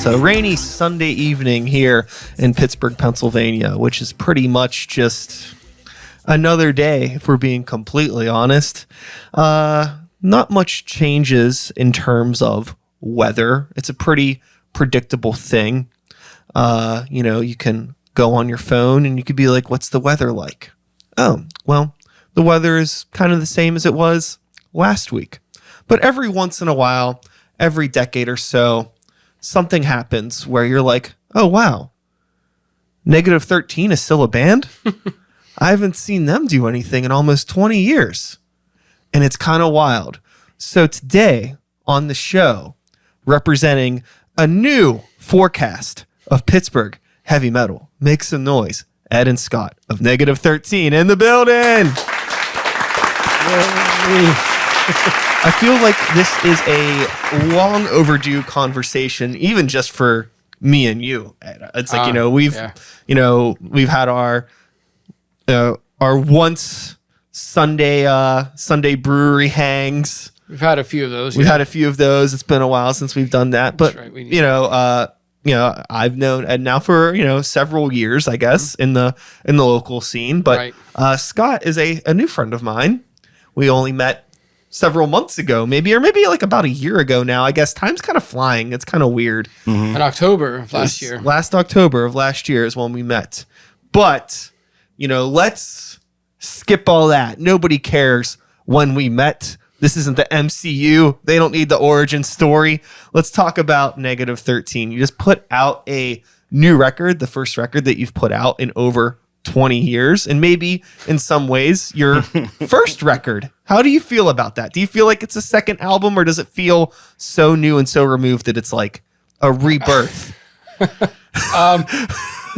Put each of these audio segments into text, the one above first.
It's a rainy Sunday evening here in Pittsburgh, Pennsylvania, which is pretty much just another day, if we're being completely honest. Not much changes in terms of weather. It's a pretty predictable thing. You can go on your phone and you could be like, what's the weather like? Oh, well, the weather is kind of the same as it was last week. But every once in a while, every decade or so, something happens where you're like, oh, wow, Negative 13 is still a band? I haven't seen them do anything in almost 20 years. And it's kind of wild. So today on the show, representing a new forecast of Pittsburgh heavy metal, make some noise. Ed and Scott of Negative 13 in the building. I feel like this is a long overdue conversation, even just for me and you, Ed. It's like, we've had our once Sunday brewery hangs. We've had a few of those. We've had a few of those. It's been a while since we've done that, but right. I've known Ed now for several years, I guess, in the local scene. But right. Scott is a new friend of mine. We only met several months ago, maybe like about a year ago now. I guess time's kind of flying. It's kind of weird. In October of last year. Last October of last year is when we met. But, let's skip all that. Nobody cares when we met. This isn't the MCU. They don't need the origin story. Let's talk about Negative 13. You just put out a new record, the first record that you've put out in over 20 years, and maybe in some ways your first record. How do you feel about that? Do you feel like it's a second album, or does it feel so new and so removed that it's like a rebirth? I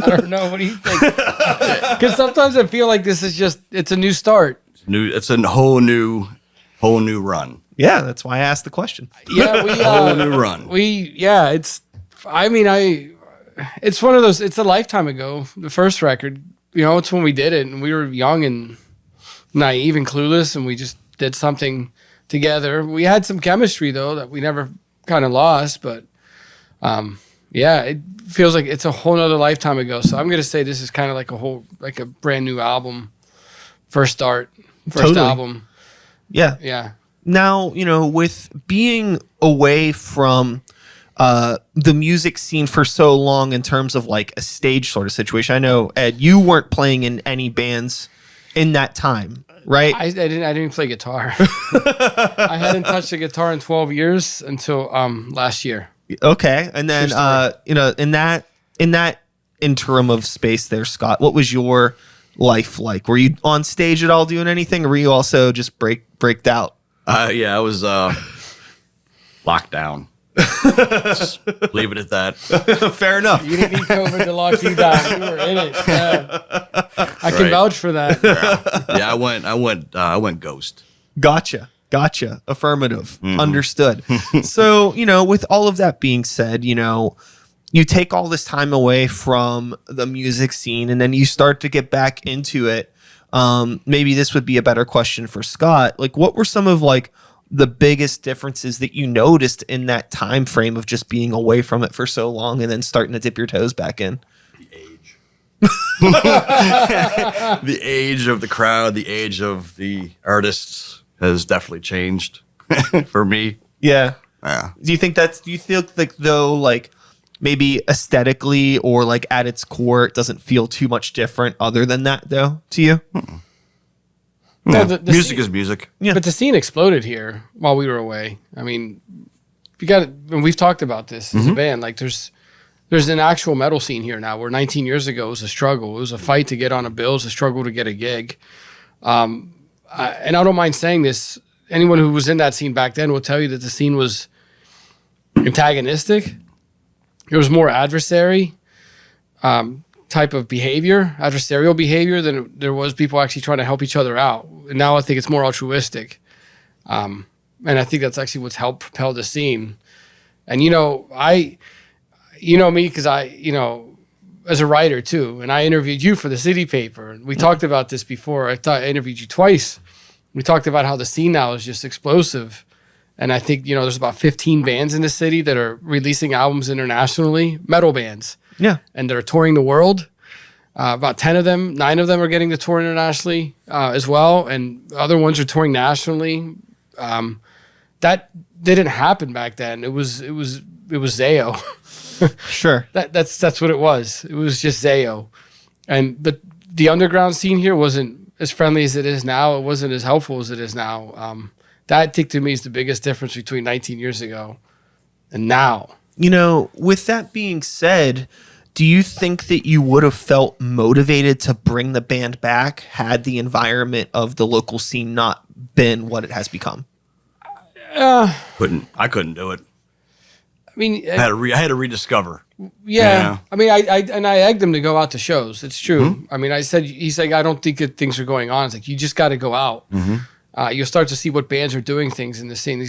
don't know. What do you think? Because sometimes I feel like this is it's a new start. It's a whole new run. Yeah, that's why I asked the question. Yeah, whole new run. It's one of those. It's a lifetime ago. The first record. It's when we did it, and we were young and naive and clueless, and we just did something together. We had some chemistry though that we never kind of lost, but it feels like it's a whole nother lifetime ago. So I'm gonna say this is kind of like a brand new album, first Totally. album. Yeah. Now, with being away from the music scene for so long in terms of like a stage sort of situation, I know, Ed, you weren't playing in any bands in that time, right? I didn't play guitar. I hadn't touched a guitar in 12 years until last year. Okay. And then in that interim of space there, Scott, what was your life like? Were you on stage at all doing anything, or were you also just braked out? I was locked down. Just leave it at that. Fair enough. You didn't need COVID to lock you down. You were in it. Yeah. I can vouch for that. Yeah, I went ghost. Gotcha. Affirmative. Understood. So, with all of that being said, you take all this time away from the music scene and then you start to get back into it. Maybe this would be a better question for Scott. Like, what were some of the biggest differences that you noticed in that time frame of just being away from it for so long and then starting to dip your toes back in? The age. The age of the crowd, the age of the artists has definitely changed for me. Yeah. Yeah. Do you feel like maybe aesthetically or at its core, it doesn't feel too much different other than that though to you? No, the music scene, is music. Yeah. But the scene exploded here while we were away. I mean, and we've talked about this as a band. Like there's an actual metal scene here now, where 19 years ago it was a struggle. It was a fight to get on a bill. It was a struggle to get a gig. And I don't mind saying this. Anyone who was in that scene back then will tell you that the scene was antagonistic. There was more adversary type of behavior, adversarial behavior, than there was people actually trying to help each other out. And now I think it's more altruistic. And I think that's actually what's helped propel the scene. And, me, because as a writer too, and I interviewed you for the City Paper, and we talked about this before. I thought I interviewed you twice. We talked about how the scene now is just explosive. And I think, there's about 15 bands in the city that are releasing albums internationally, metal bands. Yeah. And they're touring the world. About 9 of them are getting to tour internationally as well. And other ones are touring nationally. That didn't happen back then. It was Zayo. Sure. That's what it was. It was just Zayo. But the underground scene here wasn't as friendly as it is now. It wasn't as helpful as it is now. That, I think, to me, is the biggest difference between 19 years ago and now. With that being said, do you think that you would have felt motivated to bring the band back had the environment of the local scene not been what it has become? I couldn't do it. I mean, I had to rediscover. Yeah. I mean, I egged him to go out to shows. It's true. Mm-hmm. I mean, he's like, I don't think that things are going on. It's like, you just got to go out. Mm-hmm. You'll start to see what bands are doing things in the scene.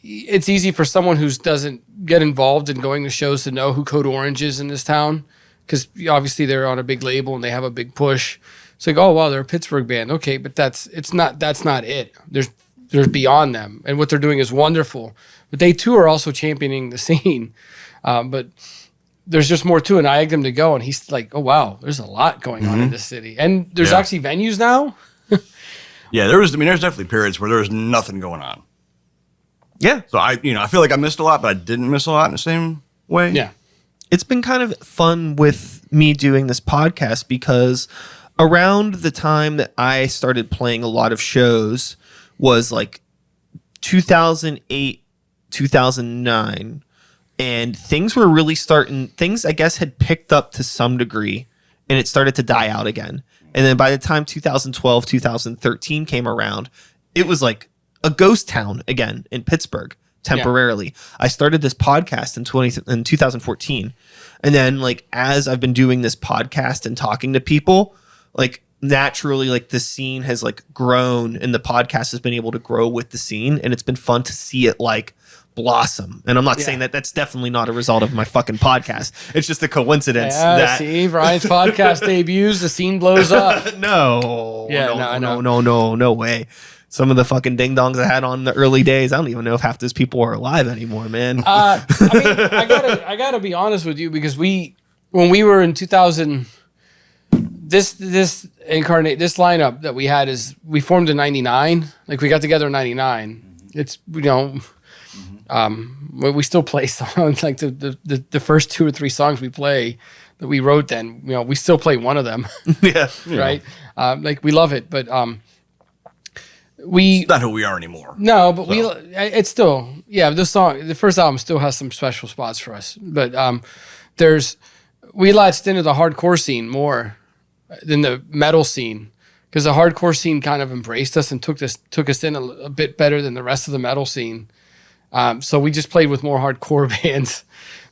It's easy for someone who doesn't get involved in going to shows to know who Code Orange is in this town, because obviously they're on a big label and they have a big push. It's like, oh wow, they're a Pittsburgh band, okay, but that's not it. There's beyond them, and what they're doing is wonderful. But they too are also championing the scene. But there's just more to it. And I egged him to go, and he's like, oh wow, there's a lot going on in this city, and there's actually venues now. Yeah, there's definitely periods where there's nothing going on. Yeah. So I feel like I missed a lot, but I didn't miss a lot in the same way. Yeah. It's been kind of fun with me doing this podcast because around the time that I started playing a lot of shows was like 2008, 2009, and things were really things I guess had picked up to some degree, and it started to die out again. And then by the time 2012, 2013 came around, it was like a ghost town again in Pittsburgh temporarily. Yeah. I started this podcast in 2014. And then like, as I've been doing this podcast and talking to people, like naturally, like the scene has like grown and the podcast has been able to grow with the scene. And it's been fun to see it like blossom. And I'm not saying that that's definitely not a result of my fucking podcast. It's just a coincidence. Yeah, see, Ryan's podcast debuts, the scene blows up. No way. Some of the fucking ding dongs I had on the early days, I don't even know if half those people are alive anymore, man. I mean, I gotta be honest with you, because when we were in 2000, this lineup that we had we formed in 99. Like we got together in 99. It's, we still play songs like the first 2 or 3 songs we play that we wrote then, we still play one of them. Yeah. Right. Like we love it, but, it's not who we are anymore. No, but it's still, the first album still has some special spots for us, but, we latched into the hardcore scene more than the metal scene, because the hardcore scene kind of embraced us and took us in a bit better than the rest of the metal scene. So we just played with more hardcore bands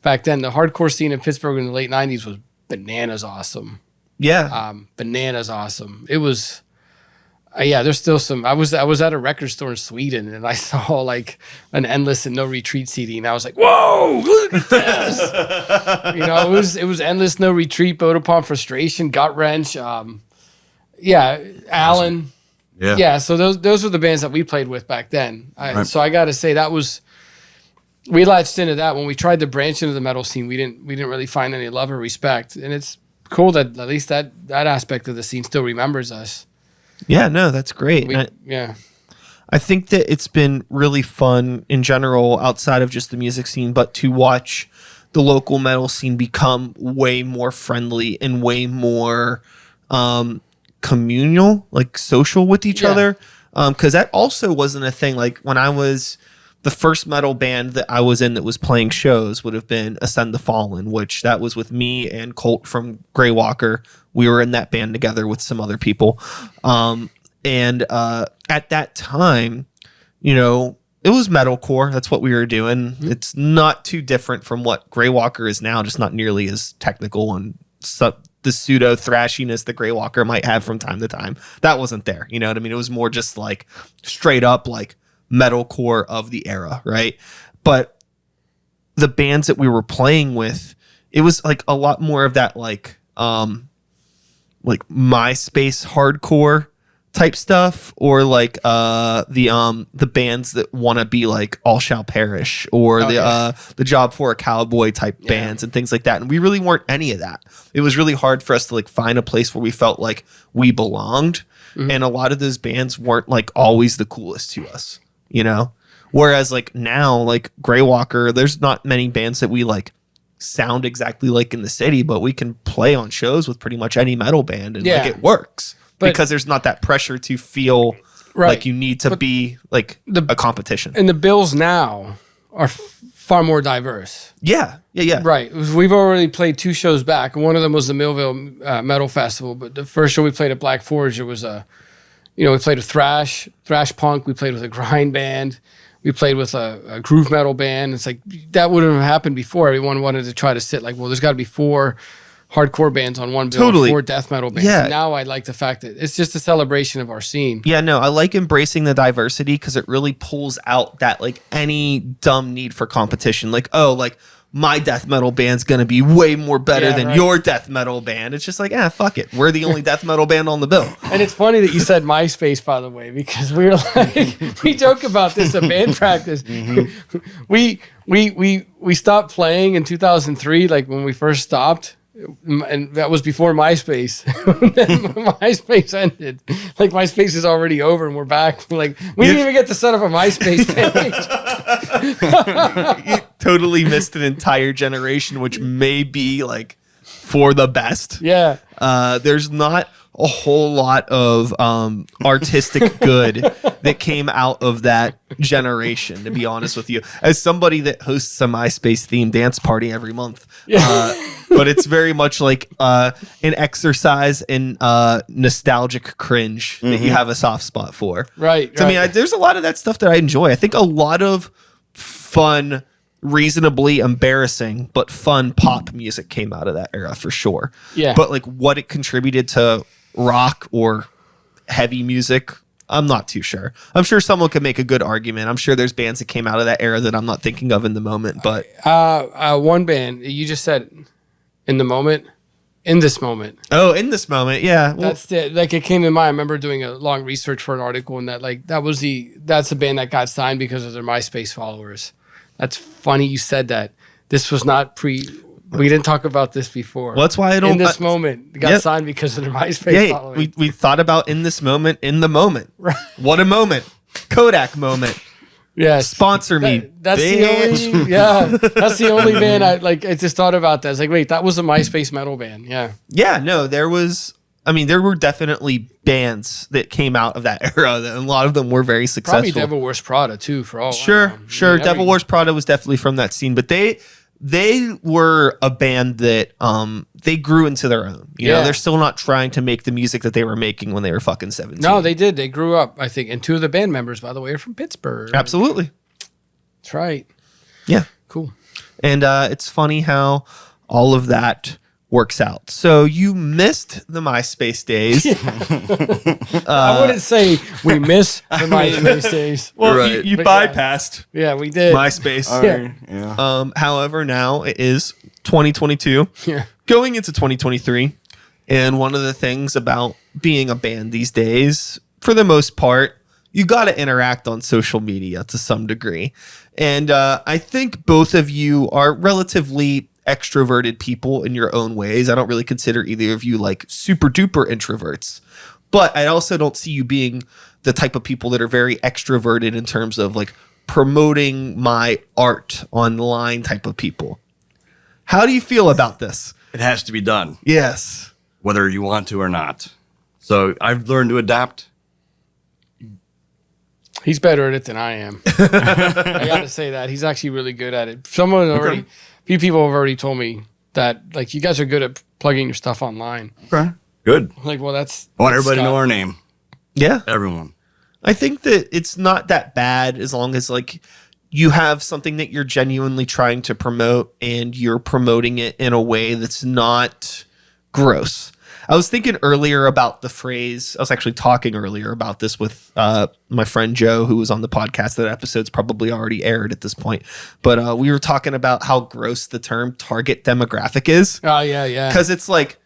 back then. The hardcore scene in Pittsburgh in the late 90s was bananas awesome. Yeah. Bananas awesome. It was, there's still some. I was at a record store in Sweden and I saw like an Endless and No Retreat CD, and I was like, "Whoa, look at this!" It was Endless, No Retreat, Boat Upon Frustration, Gut Wrench, Alan. Yeah. So those were the bands that we played with back then. So I got to say we latched into that. When we tried to branch into the metal scene, we didn't really find any love or respect, and it's cool that at least that aspect of the scene still remembers us. Yeah, no, that's great. I think that it's been really fun in general, outside of just the music scene, but to watch the local metal scene become way more friendly and way more communal, like social with each other. Because that also wasn't a thing. Like when I was, the first metal band that I was in that was playing shows would have been Ascend the Fallen, which that was with me and Colt from Grey Walker. We were in that band together with some other people. And at that time, it was metalcore. That's what we were doing. Mm-hmm. It's not too different from what Grey Walker is now, just not nearly as technical and the pseudo thrashiness that Grey Walker might have from time to time. That wasn't there. You know what I mean? It was more just like straight up like metalcore of the era, right? But the bands that we were playing with, it was like a lot more of that like MySpace hardcore type stuff, or like the bands that want to be like All Shall Perish, or the Job for a Cowboy type bands and things like that. And we really weren't any of that. It was really hard for us to like find a place where we felt like we belonged. And a lot of those bands weren't like always the coolest to us, you know? Whereas like now, like Greywalker, there's not many bands that we like sound exactly like in the city, but we can play on shows with pretty much any metal band and like it works. Because there's not that pressure to feel like you need to be like a competition. And the bills now are far more diverse. Yeah. Right. We've already played 2 shows back. One of them was the Millville Metal Festival. But the first show we played at Black Forge, it was we played a thrash punk. We played with a grind band. We played with a groove metal band. It's like that wouldn't have happened before. Everyone wanted to try to sit like, well, there's got to be 4 hardcore bands on one bill, 4 death metal bands. Yeah. And now I like the fact that it's just a celebration of our scene. Yeah, no, I like embracing the diversity because it really pulls out that like any dumb need for competition. Like, oh, like my death metal band's going to be way more better than your death metal band. It's just like, fuck it. We're the only death metal band on the bill. And it's funny that you said MySpace, by the way, because we were like, we joke about this at band practice. We stopped playing in 2003, like when we first stopped. And that was before MySpace. Then MySpace ended. Like MySpace is already over, and we're back. Like we didn't even get to set up a MySpace page. You totally missed an entire generation, which may be like for the best. Yeah. There's not a whole lot of artistic good that came out of that generation, to be honest with you. As somebody that hosts a MySpace themed dance party every month, but it's very much like an exercise in nostalgic cringe that you have a soft spot for. Right. So, I mean, there's a lot of that stuff that I enjoy. I think a lot of fun, reasonably embarrassing but fun pop music came out of that era for sure. Yeah. But like what it contributed to rock or heavy music, I'm not too sure. I'm sure someone could make a good argument. I'm sure there's bands that came out of that era that I'm not thinking of in the moment. But one band you just said in the moment. In this moment. Oh, in this moment, yeah. Well, that's it. Like it came to mind. I remember doing a long research for an article, and that's the band that got signed because of their MySpace followers. That's funny you said that. This was not we didn't talk about this before. Well, that's why I don't. In this moment, they got signed because of their MySpace followers. We thought about in this moment, in the moment. Right. What a moment. Kodak moment. Yeah. Sponsor me. That's the only band I just thought about that. I was like, wait, that was a MySpace metal band. Yeah. Yeah, no, there were definitely bands that came out of that era, and a lot of them were very successful. Probably Devil Wears Prada too, for all. Sure. Devil Wears Prada was definitely from that scene, but they were a band that they grew into their own. You know, they're still not trying to make the music that they were making when they were fucking 17. No, they did. They grew up, I think, and 2 of the band members, by the way, are from Pittsburgh. Absolutely. That's right. Yeah. Cool. And it's funny how all of that works out. So you missed the MySpace days. I wouldn't say we miss the MySpace days. Well, you bypassed. Yeah, we did. MySpace. Yeah. However, now it is 2022. Yeah. Going into 2023. And one of the things about being a band these days, for the most part, you got to interact on social media to some degree. And I think both of you are relatively extroverted people in your own ways. I don't really consider either of you like super duper introverts, but I also don't see you being the type of people that are very extroverted in terms of like promoting my art online type of people. How do you feel about this? It has to be done. Yes. Whether you want to or not. So I've learned to adapt. He's better at it than I am. I got to say that. He's actually really good at it. A few people have already told me that, like, you guys are good at plugging your stuff online. Okay. Good. Like, well, I want everybody to know our name. Yeah. Everyone. I think that it's not that bad as long as, like, you have something that you're genuinely trying to promote and you're promoting it in a way that's not gross. I was thinking earlier about the phrase. I was actually talking earlier about this with my friend Joe, who was on the podcast. That episode's probably already aired at this point. But we were talking about how gross the term target demographic is. Oh, yeah, yeah. Because it's like,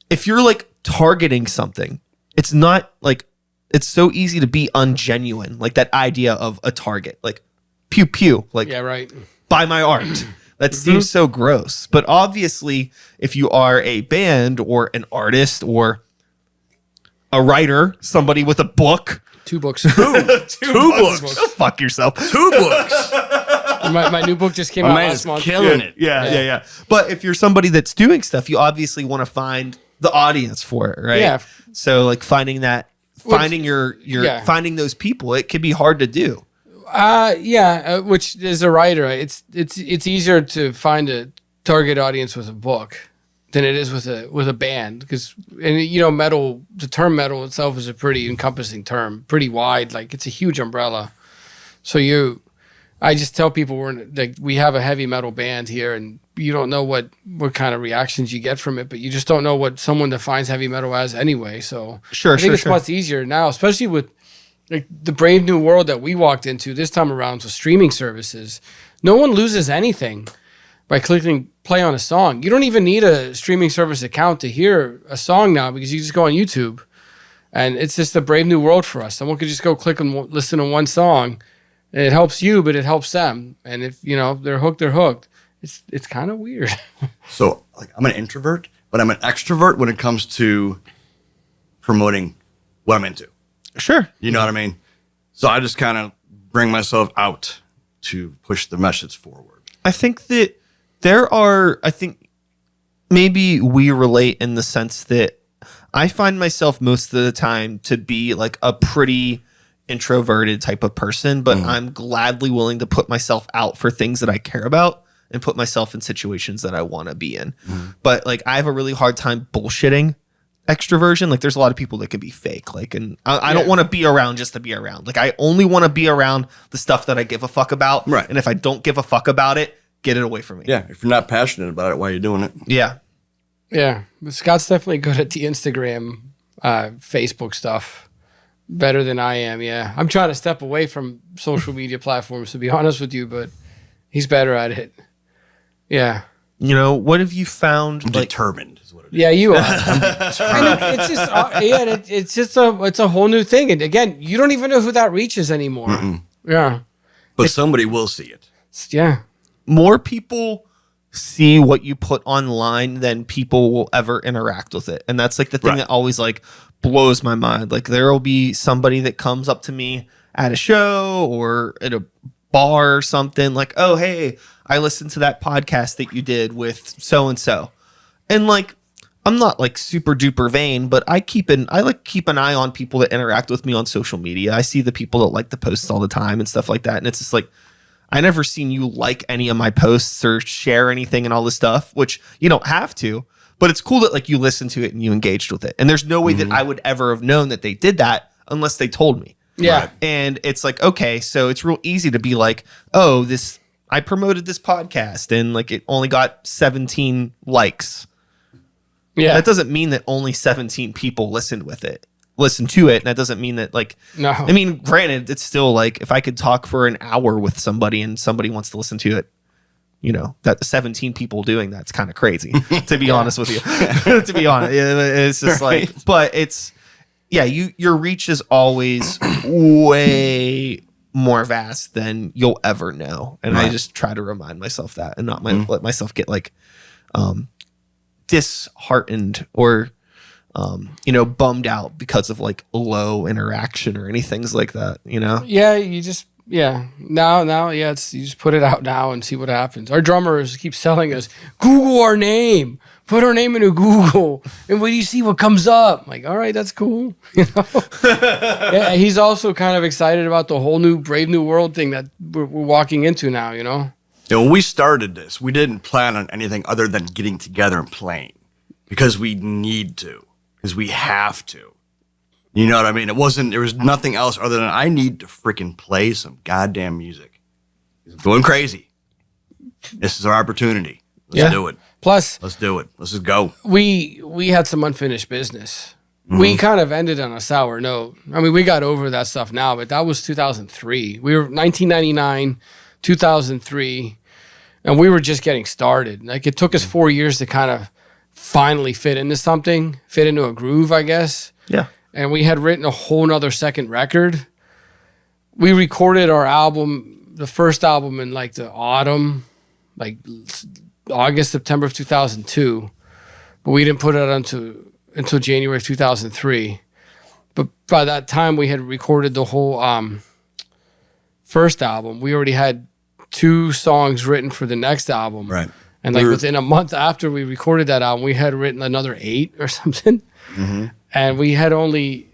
if you're like targeting something, it's not like it's so easy to be ungenuine. Like that idea of a target, like pew pew, like Yeah, right. buy my art. That seems so gross. But obviously, if you are a band or an artist or a writer, somebody with a book, 2 books. two books. Go fuck yourself. 2 books. my new book just came My out man last is month. killing it. Yeah. But if you're somebody that's doing stuff, you obviously want to find the audience for it, right? Yeah. So like finding your yeah. finding those people, it can be hard to do. Which as a writer, it's easier to find a target audience with a book than it is with a band, because metal, the term metal itself is a pretty encompassing term, pretty wide, like it's a huge umbrella. So I just tell people we have a heavy metal band here, and you don't know what kind of reactions you get from it, but you just don't know what someone defines heavy metal as anyway. So I think it's much easier now, especially with like the brave new world that we walked into this time around with streaming services. No one loses anything by clicking play on a song. You don't even need a streaming service account to hear a song now, because you just go on YouTube, and it's just a brave new world for us. Someone could just go click and listen to one song, and it helps you, but it helps them. And if they're hooked, they're hooked. It's kind of weird. So like I'm an introvert, but I'm an extrovert when it comes to promoting what I'm into. Sure. You know what I mean? So I just kind of bring myself out to push the message forward. I think that I think maybe we relate in the sense that I find myself most of the time to be like a pretty introverted type of person, but I'm gladly willing to put myself out for things that I care about and put myself in situations that I want to be in. But like I have a really hard time bullshitting extroversion. Like there's a lot of people that can be fake. Like, and I don't want to be around just to be around. Like I only want to be around the stuff that I give a fuck about. Right. And if I don't give a fuck about it, get it away from me. Yeah. If you're not passionate about it, why are you doing it? Yeah. Yeah, but Scott's definitely good at the Instagram, Facebook stuff. Better than I am, yeah. I'm trying to step away from social media platforms, to be honest with you, but he's better at it. Yeah. What have you found? I'm determined is what it is. Yeah, you are. And it's just a whole new thing. And again, you don't even know who that reaches anymore. Yeah. But somebody will see it. Yeah. More people see what you put online than people will ever interact with it. And that's like the thing that always like blows my mind. Like there will be somebody that comes up to me at a show or at a bar or something like, oh, hey, I listened to that podcast that you did with so-and-so. And like, I'm not like super duper vain, but I keep an eye on people that interact with me on social media. I see the people that like the posts all the time and stuff like that. And it's just like, I never seen you like any of my posts or share anything and all this stuff, which you don't have to, but it's cool that like you listened to it and you engaged with it. And there's no way that I would ever have known that they did that unless they told me. Yeah. Right. And it's like, okay, so it's real easy to be like, oh, I promoted this podcast and like it only got 17 likes. Yeah. That doesn't mean that only 17 people listened to it. And that doesn't mean that like, No. I mean, granted, it's still like if I could talk for an hour with somebody and somebody wants to listen to it, that 17 people doing that's kind of crazy, to be honest with you. To be honest, it's just like, but it's, your reach is always way more vast than you'll ever know. And I just try to remind myself that and not let myself get like disheartened or bummed out because of like low interaction or anything like that, Yeah, now you just put it out now and see what happens. Our drummers keep selling us, Google our name, put our name into Google, and when you see what comes up, I'm like, all right, that's cool. Yeah, he's also kind of excited about the whole new brave new world thing that we're walking into now. When we started this, we didn't plan on anything other than getting together and playing because we need to, because we have to. You know what I mean? There was nothing else other than I need to freaking play some goddamn music. I'm going crazy. This is our opportunity. Let's do it. Plus, let's do it. Let's just go. We had some unfinished business. We kind of ended on a sour note. I mean, we got over that stuff now, but that was 2003. We were 1999, 2003, and we were just getting started. Like it took us 4 years to kind of finally fit into a groove, I guess. Yeah. and we had written a whole nother second record. We recorded our album, the first album, in like the autumn, like August, September of 2002, but we didn't put it out until January of 2003. But by that time, we had recorded the whole first album. We already had 2 songs written for the next album. Right. And like within a month after we recorded that album, we had written another 8 or something. Mm-hmm. And we had only,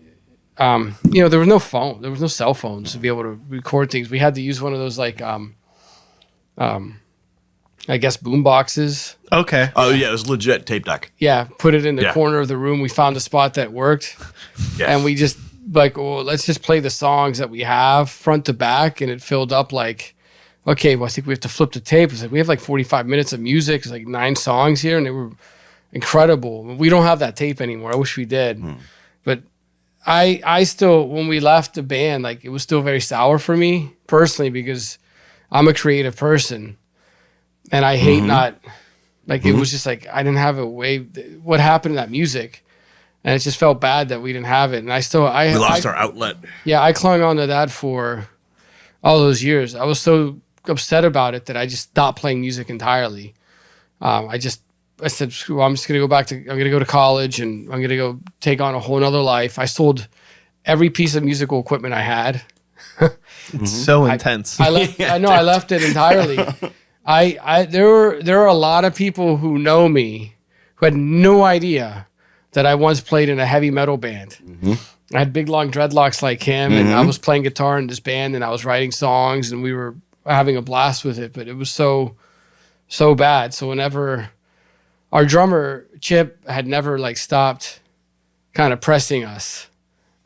there was no phone. There was no cell phones to be able to record things. We had to use one of those like, I guess boom boxes. Okay. Oh yeah, it was legit tape deck. Yeah, put it in the corner of the room. We found a spot that worked. Yeah. And we just like, well, let's just play the songs that we have front to back. And it filled up like, okay, well, I think we have to flip the tape. It's like, we have like 45 minutes of music. It's like 9 songs here, and they were incredible. We don't have that tape anymore. I wish we did. But I still, when we left the band, like it was still very sour for me personally, because I'm a creative person and I hate not, like it was just like, I didn't have a way, what happened to that music? And it just felt bad that we didn't have it. And we lost our outlet. Yeah, I clung on to that for all those years. I was so upset about it that I just stopped playing music entirely. I said, well, I'm going to go to college, and I'm going to go take on a whole nother life. I sold every piece of musical equipment I had. It's so intense. I left it entirely. There are a lot of people who know me who had no idea that I once played in a heavy metal band. I had big long dreadlocks like him, and I was playing guitar in this band, and I was writing songs, and we were having a blast with it, but it was so bad. So whenever our drummer Chip had never like stopped kind of pressing us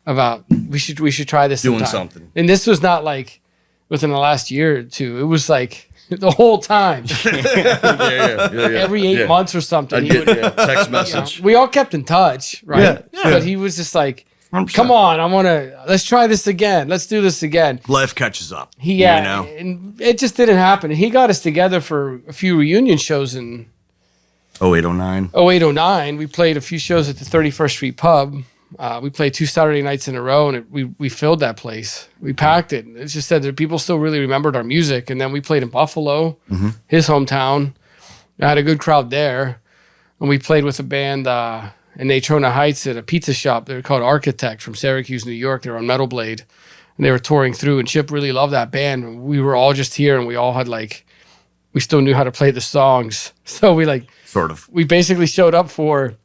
about we should try this doing sometime. something. And this was not like within the last year or two. It was like the whole time. Every 8 months or something. I'd get text message. We all kept in touch, right? Yeah. But he was just like, 100%. come on, let's try this again. Let's do this again. Life catches up. And it just didn't happen. He got us together for a few reunion shows in 0809. 0809. We played a few shows at the 31st Street Pub. We played 2 Saturday nights in a row, and we filled that place. We packed it. It's just said that people still really remembered our music. And then we played in Buffalo, his hometown. I had a good crowd there. And we played with a band in Natrona Heights at a pizza shop. They were called Architect from Syracuse, New York. They were on Metal Blade. And they were touring through. And Chip really loved that band. We were all just here, and we all had we still knew how to play the songs. So we basically showed up for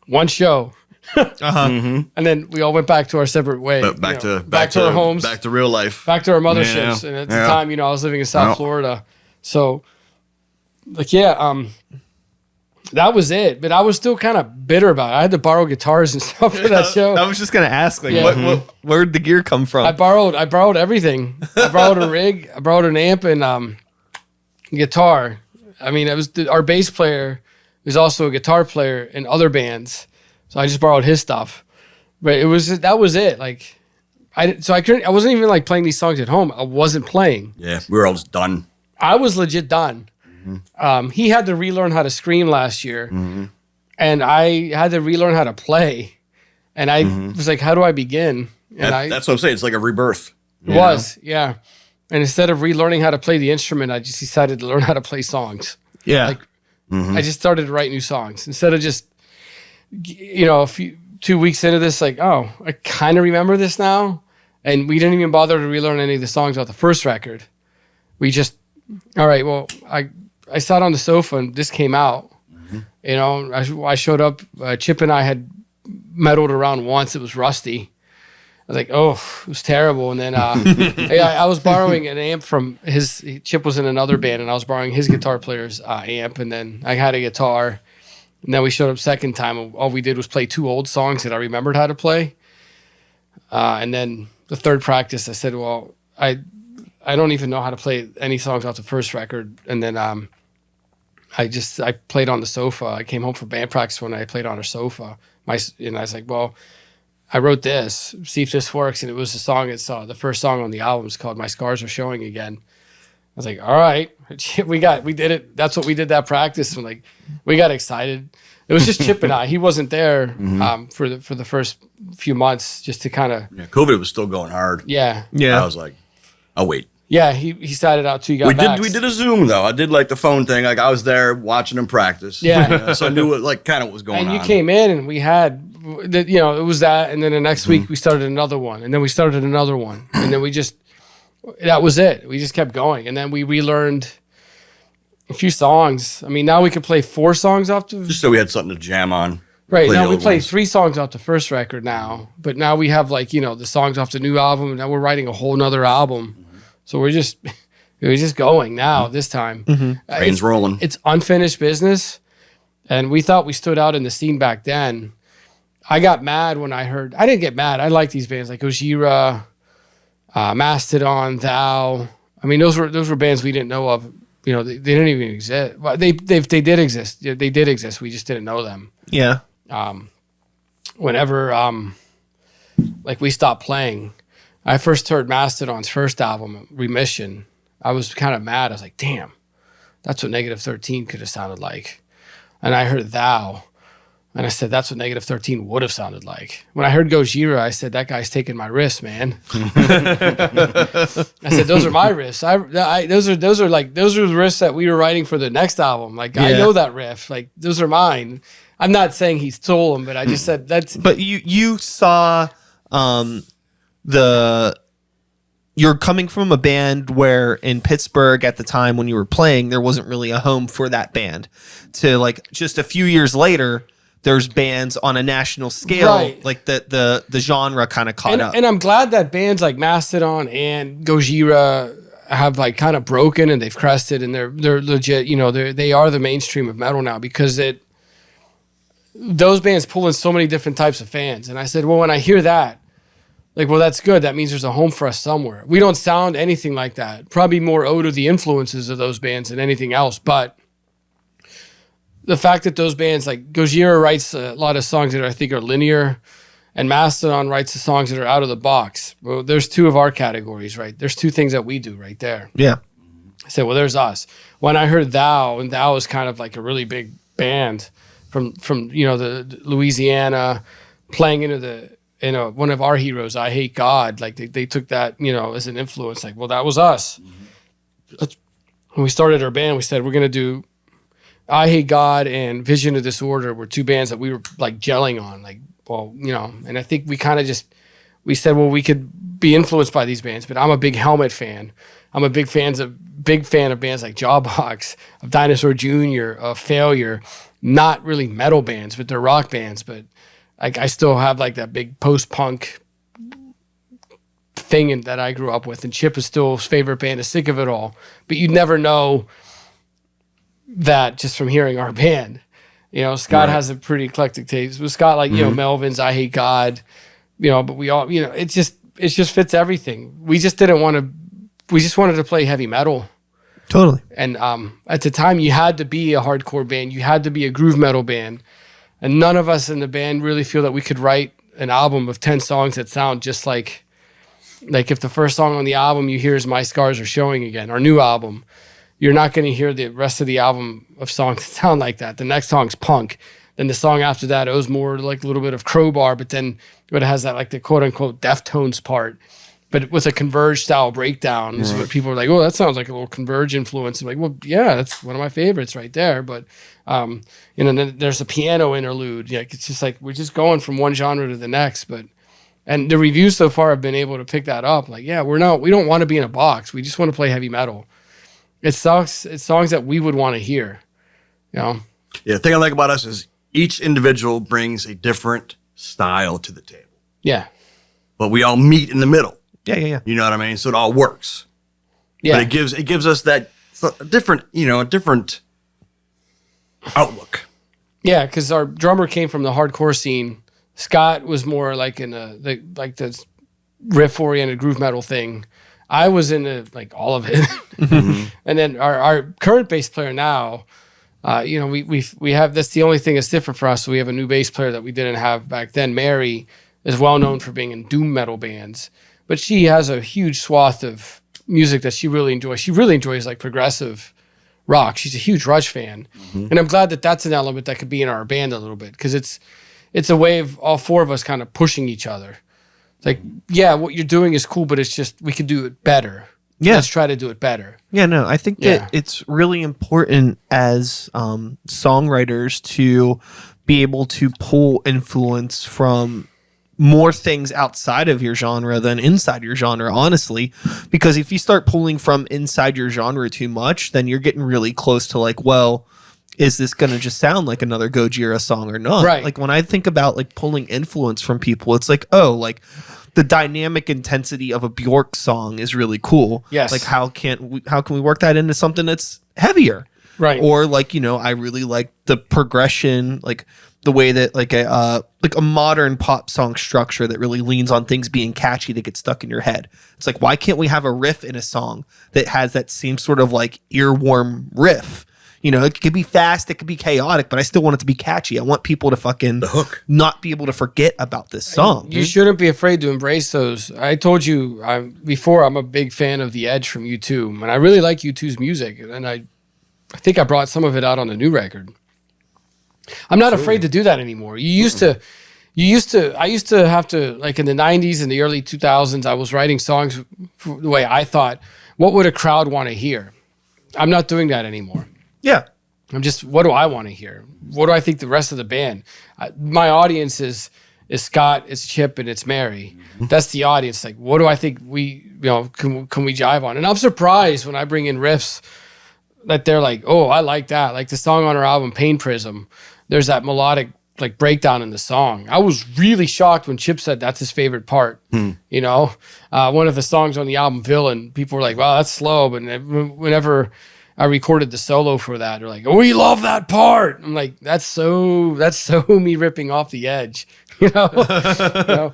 one show. And then we all went back to our separate way. Back to our homes, back to real life, back to our motherships. And at the time, I was living in South Florida, so that was it. But I was still kind of bitter about it. I had to borrow guitars and stuff for that show. I was just gonna ask, where'd the gear come from? I borrowed everything. I borrowed a rig. I borrowed an amp and guitar. I mean, it was our bass player was also a guitar player in other bands. So I just borrowed his stuff, but that was it. Like, I wasn't even like playing these songs at home. I wasn't playing. Yeah, we were all just done. I was legit done. He had to relearn how to scream last year, and I had to relearn how to play. And I was like, how do I begin? And that's what I'm saying. It's like a rebirth. It was, yeah. And instead of relearning how to play the instrument, I just decided to learn how to play songs. Yeah. I just started to write new songs instead of just, a few 2 weeks into this, like, oh, I kind of remember this now. And we didn't even bother to relearn any of the songs off the first record. We just, all right, well, I sat on the sofa and this came out. I showed up, Chip and I had meddled around once. It was rusty. I was like, oh, it was terrible. And then I was borrowing an amp from Chip was in another band, and I was borrowing his guitar player's amp. And then I had a guitar. And then we showed up second time. All we did was play 2 old songs that I remembered how to play. And then the third practice, I said, well, I don't even know how to play any songs off the first record. And then I played on the sofa. I came home from band practice when I played on a sofa. And I was like, well, I wrote this. See if this works. And it was a song. It's the first song on the album is called "My Scars Are Showing Again." I was like, all right, we did it. That's what we did that practice. And we got excited. It was just Chip and I. He wasn't there for the first few months, just to kind of. Yeah, COVID was still going hard. Yeah. Yeah. I was like, I'll wait. Yeah, he sat it out too. He got We did a Zoom though. I did like the phone thing. Like I was there watching him practice. Yeah. So I knew what, like kind of what was going on. And you came in and we had, it was that. And then the next week we started another one. And then we started another one. And then that was it. We just kept going. And then we relearned a few songs. I mean, now we could play 4 songs off the... Just so we had something to jam on. Right. Play Now the we old play ones. 3 songs off the first record now. But now we have the songs off the new album. And now we're writing a whole nother album. So we're just going now this time. Brain's rolling. It's unfinished business. And we thought we stood out in the scene back then. I got mad when I didn't get mad. I like these bands like Gojira, Mastodon, Thou. I mean, those were bands we didn't know of. They didn't even exist. Well, they did exist. They did exist. We just didn't know them. Yeah. Whenever we stopped playing, I first heard Mastodon's first album, Remission. I was kind of mad. I was like, damn, that's what Negative 13 could have sounded like. And I heard Thou, and I said, that's what Negative 13 would have sounded like. When I heard Gojira, I said, that guy's taking my riffs, man. I said, those are my riffs. Those are the riffs that we were writing for the next album. Like, I know that riff. Like, those are mine. I'm not saying he stole them, but I just said that's... But you saw you're coming from a band where in Pittsburgh at the time when you were playing, there wasn't really a home for that band. To like just a few years later, there's bands on a national scale, right. Like the genre kind of caught up. And I'm glad that bands like Mastodon and Gojira have like kind of broken and they've crested and they're legit. They are the mainstream of metal now because those bands pull in so many different types of fans. And I said, well, when I hear that, that's good. That means there's a home for us somewhere. We don't sound anything like that. Probably more owed to the influences of those bands than anything else. But the fact that those bands, like Gojira writes a lot of songs that I think are linear, and Mastodon writes the songs that are out of the box. Well, there's 2 of our categories, right? There's 2 things that we do right there. Yeah. I said, well, there's us. When I heard Thou, and Thou is kind of like a really big band from the Louisiana, playing into one of our heroes, I Hate God. Like they took that, as an influence. Like, well, that was us. When we started our band, we said we're gonna do I Hate God and Vision of Disorder were 2 bands that we were like gelling on. Like, well, and I think we kind of we said, well, we could be influenced by these bands, but I'm a big Helmet fan. I'm a big fan of bands like Jawbox, of Dinosaur Jr., of Failure. Not really metal bands, but they're rock bands. But like I still have like that big post-punk thing that I grew up with. And Chip is still his favorite band, is Sick of It All. But you'd never know that just from hearing our band. Scott has a pretty eclectic taste. With Scott, Melvin's I Hate God, but we all, it just fits everything. We just wanted to play heavy metal. Totally. And at the time, you had to be a hardcore band. You had to be a groove metal band. And none of us in the band really feel that we could write an album of 10 songs that sound just like if the first song on the album you hear is My Scars Are Showing Again, our new album, you're not going to hear the rest of the album of songs that sound like that. The next song's punk. Then the song after that owes more like a little bit of Crowbar, but it has that like the quote unquote Deftones part, but with a Converge style breakdown. Is what people are like, oh, that sounds like a little Converge influence. I'm like, well, yeah, that's one of my favorites right there. But then there's a piano interlude. Yeah, it's just like we're just going from one genre to the next. And the reviews so far have been able to pick that up. Like, yeah, we don't want to be in a box. We just want to play heavy metal. It's songs that we would want to hear. Yeah, the thing I like about us is each individual brings a different style to the table. Yeah. But we all meet in the middle. Yeah. You know what I mean? So it all works. Yeah. But it gives us that different outlook. Yeah, because our drummer came from the hardcore scene. Scott was more like in the riff-oriented groove metal thing. I was into like all of it. Mm-hmm. And then our current bass player now, we have, that's the only thing that's different for us. So we have a new bass player that we didn't have back then. Mary is well known for being in doom metal bands, but she has a huge swath of music that she really enjoys. She really enjoys like progressive rock. She's a huge Rush fan. And I'm glad that that's an element that could be in our band a little bit, because it's a way of all four of us kind of pushing each other. It's like, yeah, what you're doing is cool, but it's just, we could do it better. Yeah. Let's try to do it better. Yeah, no, I think that it's really important as songwriters to be able to pull influence from more things outside of your genre than inside your genre, honestly. Because if you start pulling from inside your genre too much, then you're getting really close to like, well, is this going to just sound like another Gojira song or not? Right. Like when I think about like pulling influence from people, it's like, oh, like the dynamic intensity of a Bjork song is really cool. Yes. Like how can we work that into something that's heavier? Right. Or like, you know, I really like the progression, like the way that like a modern pop song structure that really leans on things being catchy that get stuck in your head. It's like, why can't we have a riff in a song that has that same sort of like earworm riff? You know, it could be fast, it could be chaotic, but I still want it to be catchy. I want people to fucking The hook. not be able to forget about this song. You shouldn't be afraid to embrace those. I told you before, I'm a big fan of The Edge from U2, and I really like U2's music, and I think I brought some of it out on the new record. I'm not afraid to do that anymore. I used to have to, like in the 90s and the early 2000s, I was writing songs the way I thought, what would a crowd want to hear? I'm not doing that anymore. Yeah. I'm just, what do I want to hear? What do I think the rest of the band? My audience is Scott, it's Chip, and it's Mary. That's the audience. Like, what do I think can we jive on? And I'm surprised when I bring in riffs that they're like, oh, I like that. Like the song on our album, Pain Prism, there's that melodic like breakdown in the song. I was really shocked when Chip said that's his favorite part. You know, one of the songs on the album, Villain, people were like, wow, that's slow. But whenever I recorded the solo for that, they're like, oh, we love that part. I'm like, that's so me ripping off The Edge. I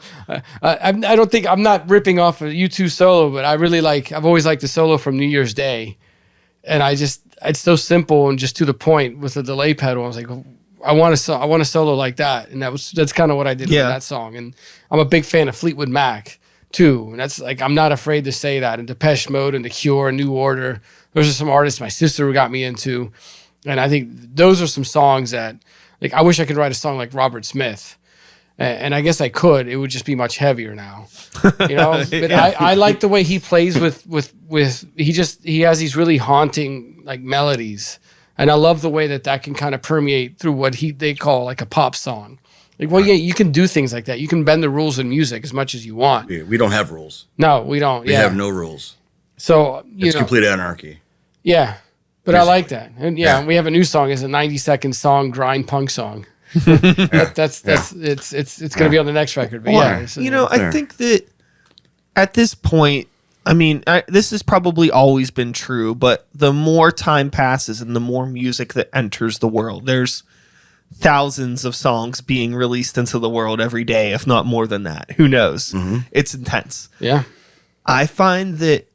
don't think I'm not ripping off a U2 solo, but I've always liked the solo from New Year's Day. And it's so simple and just to the point with the delay pedal. I was like, I want a solo like that. And that's kind of what I did with that song. And I'm a big fan of Fleetwood Mac too. And that's like, I'm not afraid to say that. And Depeche Mode and The Cure and New Order, those are some artists my sister got me into. And I think those are some songs that, like, I wish I could write a song like Robert Smith. And I guess I could. It would just be much heavier now, you know. But I like the way he plays with. He has these really haunting like melodies, and I love the way that can kind of permeate through what they call like a pop song. Like, well, yeah, you can do things like that. You can bend the rules in music as much as you want. We don't have rules. No, we don't. We have no rules. So it's complete anarchy. Yeah, but I like that, and we have a new song. It's a 90-second song, grind punk song. It's gonna be on the next record, but I think that at this point, I mean, this has probably always been true, but the more time passes and the more music that enters the world, there's thousands of songs being released into the world every day, if not more than that. Who knows? It's intense. Yeah, I find that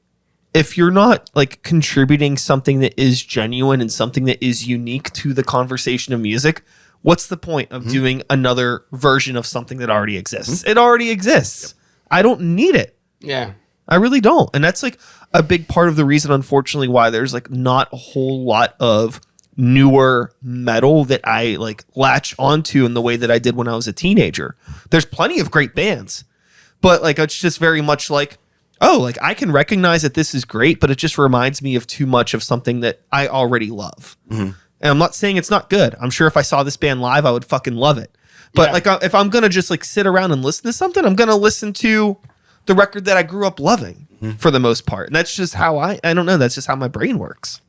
if you're not like contributing something that is genuine and something that is unique to the conversation of music, what's the point of doing another version of something that already exists? It already exists. I don't need it. Yeah. I really don't. And that's like a big part of the reason, unfortunately, why there's like not a whole lot of newer metal that I like latch onto in the way that I did when I was a teenager. There's plenty of great bands, but like it's just very much like, oh, like I can recognize that this is great, but it just reminds me of too much of something that I already love. And I'm not saying it's not good. I'm sure if I saw this band live, I would fucking love it. But like, if I'm going to just like sit around and listen to something, I'm going to listen to the record that I grew up loving for the most part. And that's just how I don't know. That's just how my brain works.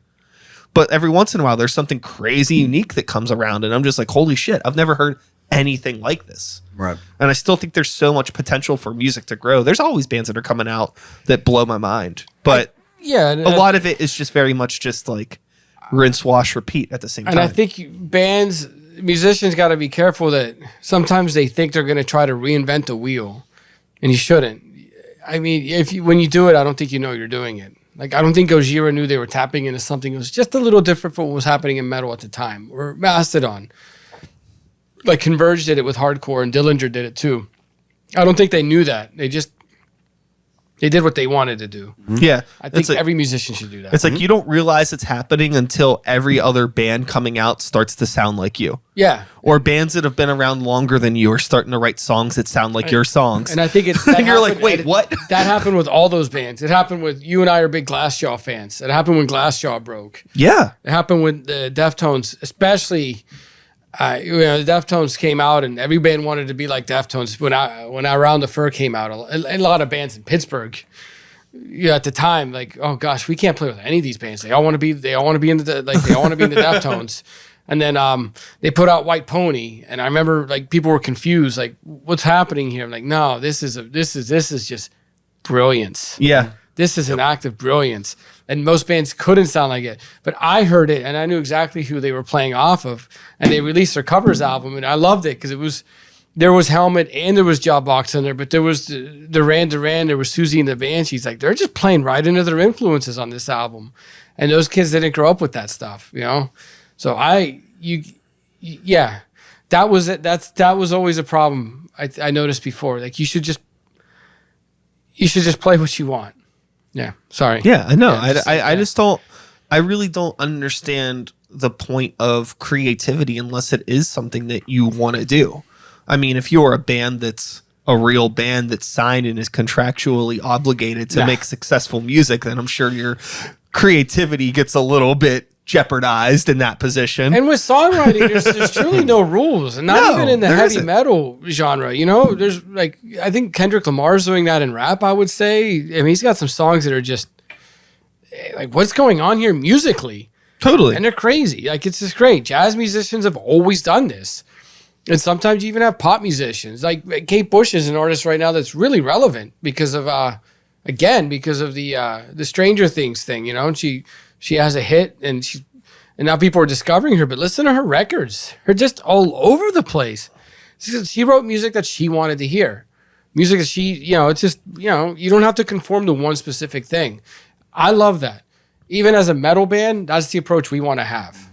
But every once in a while, there's something crazy unique that comes around. And I'm just like, holy shit, I've never heard anything like this. Right. And I still think there's so much potential for music to grow. There's always bands that are coming out that blow my mind. But a lot of it is just very much just like, rinse, wash, repeat at the same time. And I think musicians got to be careful that sometimes they think they're going to try to reinvent the wheel, and you shouldn't. I mean, when you do it, I don't think you know you're doing it. Like, I don't think Gojira knew they were tapping into something that was just a little different from what was happening in metal at the time, or Mastodon. Like, Converge did it with hardcore, and Dillinger did it too. I don't think they knew that. They just They did what they wanted to do. Yeah. I think every musician should do that. It's like you don't realize it's happening until every other band coming out starts to sound like you. Yeah. Or bands that have been around longer than you are starting to write songs that sound like your songs. And I think and you're like, wait, what? That happened with all those bands. It happened with you and I are big Glassjaw fans. It happened when Glassjaw broke. Yeah. It happened with the Deftones, especially. The Deftones came out, and every band wanted to be like Deftones. When Around the Fur came out, a lot of bands in Pittsburgh, at the time, like, oh gosh, we can't play with any of these bands. They all want to be in the Deftones. And then they put out White Pony, and I remember like people were confused, like, what's happening here? I'm like, no, this is just brilliance. Yeah. This is an act of brilliance. And most bands couldn't sound like it. But I heard it, and I knew exactly who they were playing off of. And they released their covers album, and I loved it because there was Helmet and there was Jawbox in there, but there was Duran Duran, there was Susie and the Banshees. Like, they're just playing right into their influences on this album. And those kids didn't grow up with that stuff, So that was it. That was always a problem I noticed before. Like, you should just play what you want. Yeah. Sorry. Yeah, I know. Yeah, I really don't understand the point of creativity unless it is something that you want to do. I mean, if you're a band that's a real band that's signed and is contractually obligated to make successful music, then I'm sure your creativity gets a little bit jeopardized in that position. And with songwriting, there's truly no rules, and not even in the heavy metal genre. There's like, I think Kendrick Lamar's doing that in rap. I would say, I mean, he's got some songs that are just like, what's going on here musically? Totally, and they're crazy. Like, it's just great. Jazz musicians have always done this, and sometimes you even have pop musicians. Like Kate Bush is an artist right now that's really relevant because of the Stranger Things thing. And she has a hit, and now people are discovering her. But listen to her records; they're just all over the place. She wrote music that she wanted to hear, music that it's just you don't have to conform to one specific thing. I love that. Even as a metal band, that's the approach we want to have,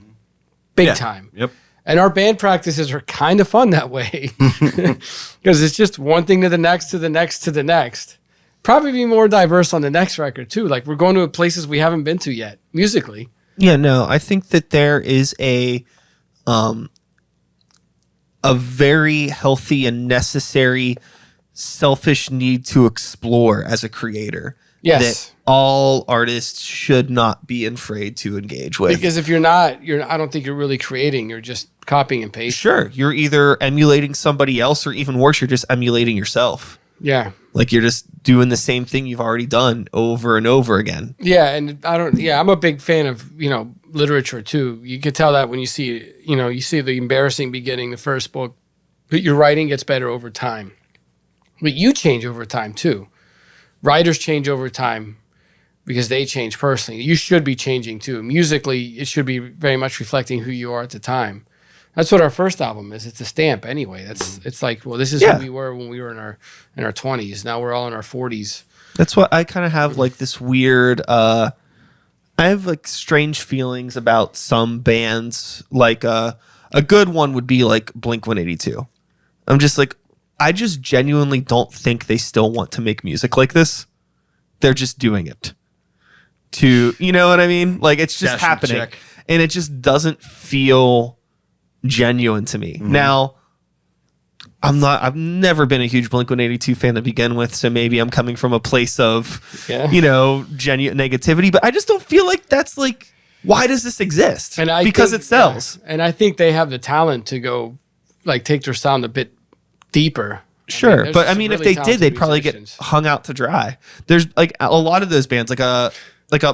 big time. Yep. And our band practices are kind of fun that way because it's just one thing to the next, to the next, to the next. Probably be more diverse on the next record too. Like, we're going to places we haven't been to yet musically. Yeah, no, I think that there is a very healthy and necessary selfish need to explore as a creator. Yes. That all artists should not be afraid to engage with. Because if you're not, I don't think you're really creating. You're just copying and pasting. Sure, you're either emulating somebody else, or even worse, you're just emulating yourself. Yeah. Like, you're just doing the same thing you've already done over and over again. Yeah, and I'm a big fan of, literature too. You can tell that when you see, the embarrassing beginning, the first book, but your writing gets better over time. But you change over time too. Writers change over time because they change personally. You should be changing too. Musically, it should be very much reflecting who you are at the time. That's what our first album is. It's a stamp anyway. It's like, well, this is who we were when we were in our 20s. Now we're all in our 40s. That's what I kind of have, like, this weird I have like strange feelings about some bands. Like a good one would be like Blink-182. I'm just like, I just genuinely don't think they still want to make music like this. They're just doing it to, you know what I mean? Like, it's just happening. Check. And it just doesn't feel genuine to me. Now, I've never been a huge Blink-182 fan to begin with, so maybe I'm coming from a place of, genuine negativity, but I just don't feel like that's like, why does this exist? Because it sells. Yeah. And I think they have the talent to go, like, take their sound a bit deeper. Sure, but I mean, if they did, they'd probably get hung out to dry. There's like a lot of those bands, like a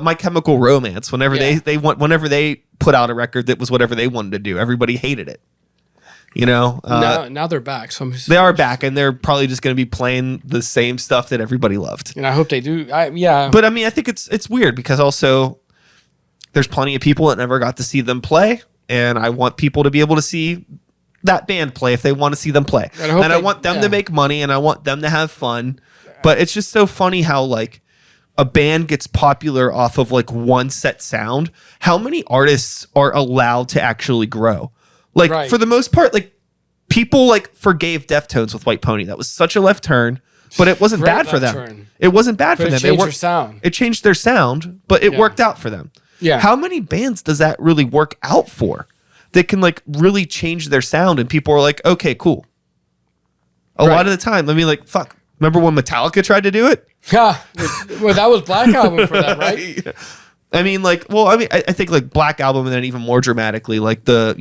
My Chemical Romance. Whenever whenever they put out a record that was whatever they wanted to do, everybody hated it. Now they're back. So they are back, and they're probably just going to be playing the same stuff that everybody loved. And I hope they do. But I mean, I think it's weird because also there's plenty of people that never got to see them play, and I want people to be able to see that band play if they want to see them play. And I want them to make money, and I want them to have fun. But it's just so funny how, like, a band gets popular off of like one set sound. How many artists are allowed to actually grow? Like, for the most part, like, people like forgave Deftones with White Pony. That was such a left turn. but it wasn't Great bad for them. veteran. It wasn't bad for But them. it changed their sound. It changed their sound, but it worked out for them. Yeah. How many bands does that really work out for? That can like really change their sound, and people are like, okay, cool. A lot of the time, let me like, fuck. Remember when Metallica tried to do it? Yeah. Well, that was Black Album for them, right? I mean, like, well, I think like Black Album, and then even more dramatically, like the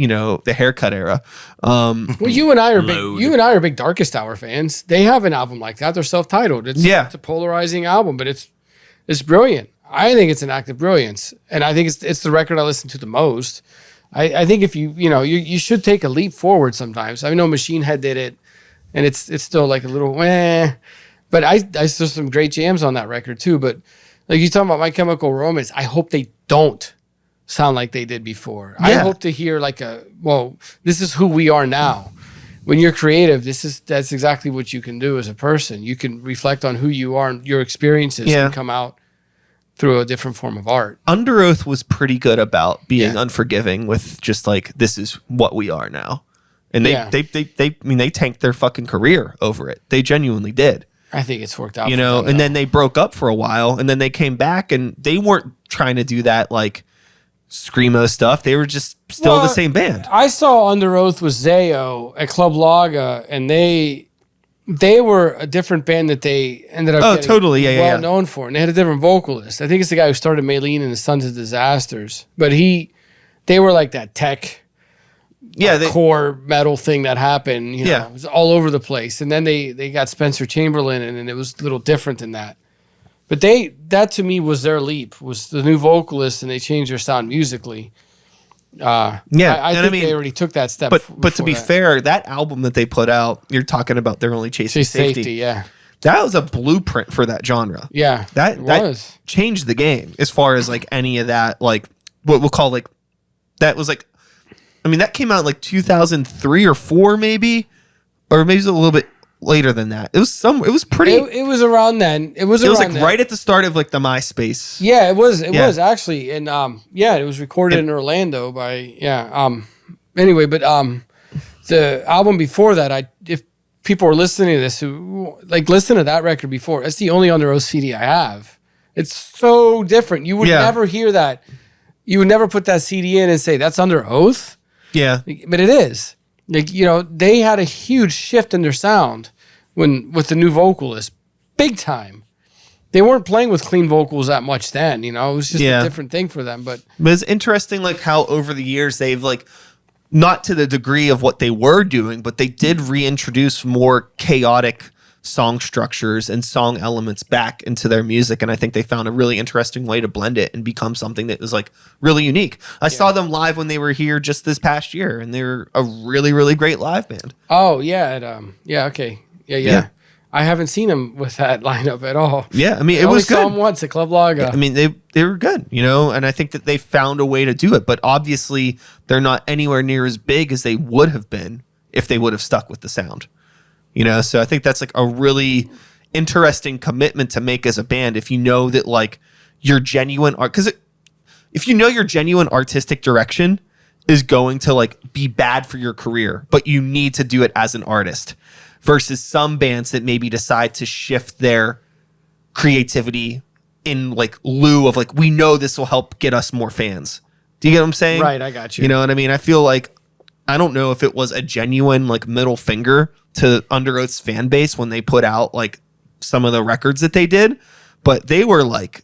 haircut era. Well, you and I are big Darkest Hour fans. They have an album like that. They're self-titled. It's a polarizing album, but it's brilliant. I think it's an act of brilliance, and I think it's the record I listen to the most. I think if you should take a leap forward sometimes. I know Machine Head did it, and it's still like a little but I saw some great jams on that record too. But like you talking about My Chemical Romance, I hope they don't sound like they did before. I hope to hear like this is who we are now. When you're creative, that's exactly what you can do as a person. You can reflect on who you are and your experiences and come out through a different form of art. Under Oath was pretty good about being unforgiving with just like, this is what we are now. And they tanked their fucking career over it. They genuinely did. I think it's worked out. And then they broke up for a while, and then they came back, and they weren't trying to do that like screamo stuff. They were just still the same band. I saw Under Oath with Zayo at Club Laga, and they were a different band that they ended up getting known for, and they had a different vocalist. I think it's the guy who started Maylene and the Sons of Disasters, but they were like that tech. Core metal thing that happened, it was all over the place. And then they got Spencer Chamberlain, and it was a little different than that. But that to me was their leap, was the new vocalist, and they changed their sound musically. I think they already took that step. But to be fair, that album that they put out, you're talking about They're Only Chasing Safety. Yeah. That was a blueprint for that genre. Yeah. That changed the game as far as like any of that, like what we'll call like, that was like, I mean, that came out in like 2003 or 4 maybe, or maybe it was a little bit later than that. It was pretty. It was around then. It was like right at the start of like the MySpace. Yeah, it was actually, and it was recorded in Orlando by Anyway, but the album before that, if people are listening to this who like listen to that record before, it's the only Under Oath CD I have. It's so different. You would never hear that. You would never put that CD in and say that's Under Oath. Yeah. But it is. Like, they had a huge shift in their sound with the new vocalist. Big time. They weren't playing with clean vocals that much then, It was just a different thing for them. But it's interesting like how over the years they've like, not to the degree of what they were doing, but they did reintroduce more chaotic song structures and song elements back into their music, and I think they found a really interesting way to blend it and become something that was like really unique. I saw them live when they were here just this past year, and they're a really, really great live band. Oh yeah, okay, yeah. I haven't seen them with that lineup at all. Yeah, I mean, it was good. I only saw them once at Club Laga. Yeah, I mean, they were good, and I think that they found a way to do it, but obviously they're not anywhere near as big as they would have been if they would have stuck with the sound. So I think that's like a really interesting commitment to make as a band. If you know that like your genuine art, because if you know your genuine artistic direction is going to like be bad for your career, but you need to do it as an artist, versus some bands that maybe decide to shift their creativity in like lieu of like, we know this will help get us more fans. Do you get what I'm saying? Right. I got you. You know what I mean? I feel like, I don't know if it was a genuine like middle finger to Under Oath's fan base when they put out like some of the records that they did, but they were like,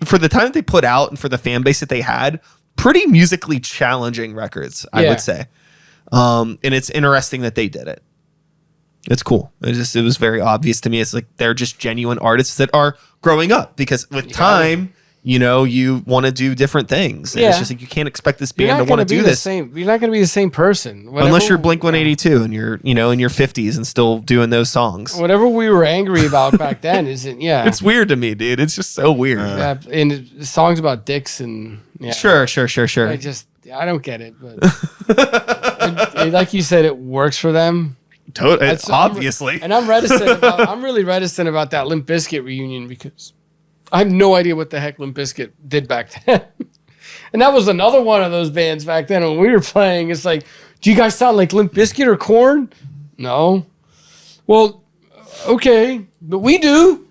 for the time that they put out and for the fan base that they had, pretty musically challenging records, I would say. And it's interesting that they did it. It's cool. It was very obvious to me. It's like they're just genuine artists that are growing up, because with time, you want to do different things. And it's just like, you can't expect this band to want to do this. You're not going to be the same person. Unless you're Blink-182 and you're, in your 50s and still doing those songs. Whatever we were angry about back then isn't, It's weird to me, dude. It's just so weird. And songs about dicks and... Yeah. Sure. I don't get it, but... like you said, it works for them. Totally. Obviously. I'm really reticent about that Limp Bizkit reunion, because... I have no idea what the heck Limp Bizkit did back then. And that was another one of those bands back then when we were playing. It's like, do you guys sound like Limp Bizkit or Korn? No. Well, okay, but we do.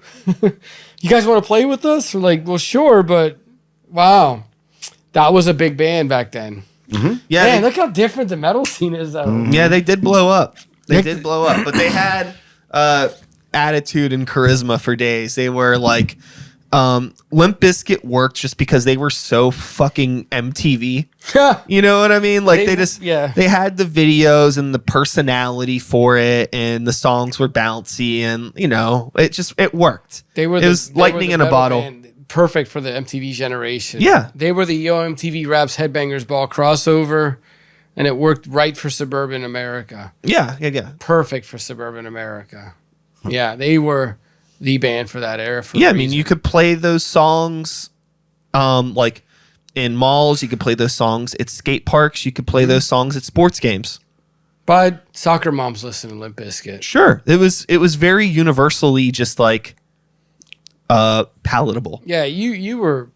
You guys want to play with us? We're like, well, sure, but wow, that was a big band back then. Yeah, Man, look how different the metal scene is, though. Yeah, they did blow up. They did blow up, but they had attitude and charisma for days. They were like, Limp Bizkit worked just because they were so fucking MTV. You know what I mean? Like they had the videos and the personality for it, and the songs were bouncy, and it worked. It was lightning in a bottle. Band, perfect for the MTV generation. Yeah, they were the Yo MTV Raps Headbangers Ball crossover, and it worked right for suburban America. Yeah. Perfect for suburban America. Yeah, they were the band for that era. I mean, you could play those songs, like in malls. You could play those songs at skate parks. You could play those songs at sports games. But soccer moms listen to Limp Bizkit. Sure, it was very universally just like palatable. Yeah, you were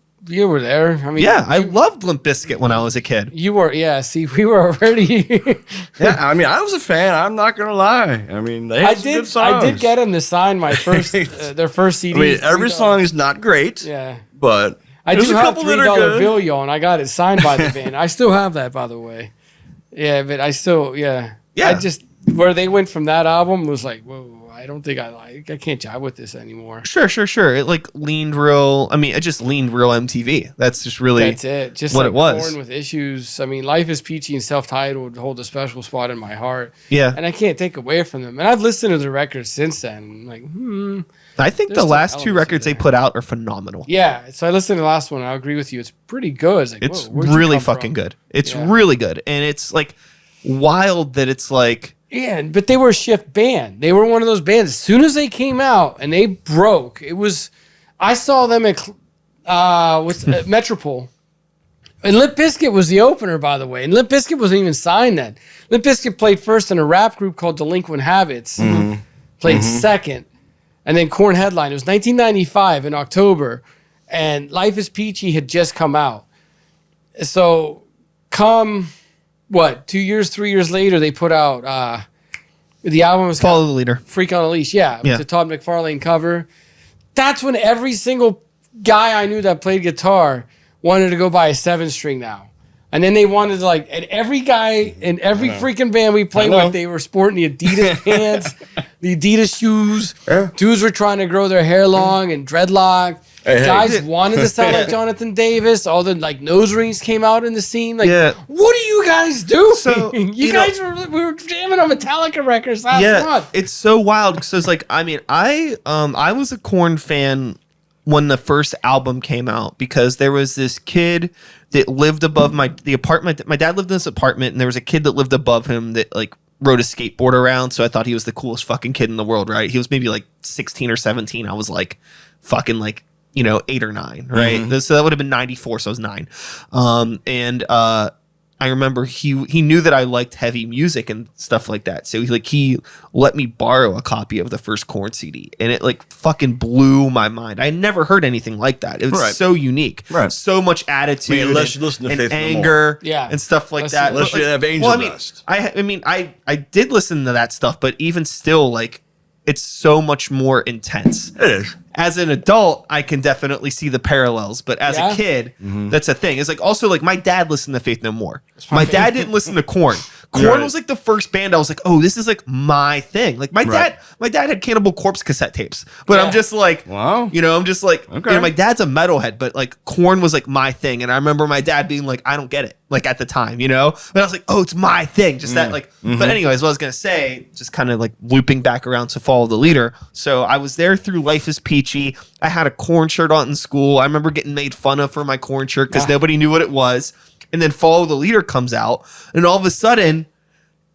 there. I mean, yeah, I loved Limp Bizkit when I was a kid. You were, yeah. See, we were already. Yeah, I mean, I was a fan. I'm not gonna lie. I mean, they had some good songs. I did get them to sign my first their first CD. I mean, every song is not great. Yeah, but I do a have couple that are $3 good. bill, y'all, and I got it signed by the band. I still have that, by the way. Yeah, but I still, yeah. I just where they went from that album was like, whoa. I don't think I can't jive with this anymore. Sure. It like leaned real. I mean, it just leaned real MTV. That's just really that's it. Just what like it was. Born with Issues. I mean, Life is Peachy and Self-Titled hold a special spot in my heart. Yeah, and I can't take away from them. And I've listened to the records since then. Like, I think the last two records they put out are phenomenal. Yeah, so I listened to the last one. I agree with you. It's pretty good. It's really fucking good. It's really good, and it's like wild that it's like. Yeah, but they were a shift band. They were one of those bands. As soon as they came out and they broke, it was. I saw them at Metropole, and Limp Bizkit was the opener, by the way. And Limp Bizkit wasn't even signed then. Limp Bizkit played first in a rap group called Delinquent Habits. Played second, and then Korn headlined. It was 1995 in October, and Life is Peachy had just come out. So, 2 years, 3 years later, they put out the album was Follow the Leader. Freak on a Leash. Yeah, it was a Todd McFarlane cover. That's when every single guy I knew that played guitar wanted to go buy a 7-string now. And then they wanted to and every guy in every freaking band we played with, they were sporting the Adidas pants, the Adidas shoes. Yeah. Dudes were trying to grow their hair long and dreadlock. Guys wanted to sound like Jonathan Davis. All the nose rings came out in the scene. What are you guys doing? So, we were jamming on Metallica records last month. It's so wild because I was a Korn fan when the first album came out because there was this kid that lived above the apartment. My dad lived in this apartment, and there was a kid that lived above him that rode a skateboard around. So I thought he was the coolest fucking kid in the world, right? He was maybe 16 or 17. I was fucking 8 or 9, right? So that would have been 94, so I was 9. And I remember he knew that I liked heavy music and stuff like that. So he let me borrow a copy of the first Korn CD, and it fucking blew my mind. I never heard anything like that. It was so unique. Right. So much attitude unless you listen to and Faith anger and stuff like that. Unless you have Angel Dust. I did listen to that stuff, but even still, it's so much more intense. It is. As an adult, I can definitely see the parallels, but as a kid, that's a thing. It's also my dad listened to Faith No More. My dad didn't listen to Korn. Korn was the first band I was oh, this is my thing. My dad had Cannibal Corpse cassette tapes, but I'm just wow. I'm just okay. My dad's a metalhead, but Korn was my thing, and I remember my dad being I don't get it, at the time, but I was oh, it's my thing, just that But anyways, what I was gonna say, just kind of looping back around to Follow the Leader. So I was there through Life is Peachy. I had a Korn shirt on in school. I remember getting made fun of for my Korn shirt because nobody knew what it was. And then Follow the Leader comes out, and all of a sudden,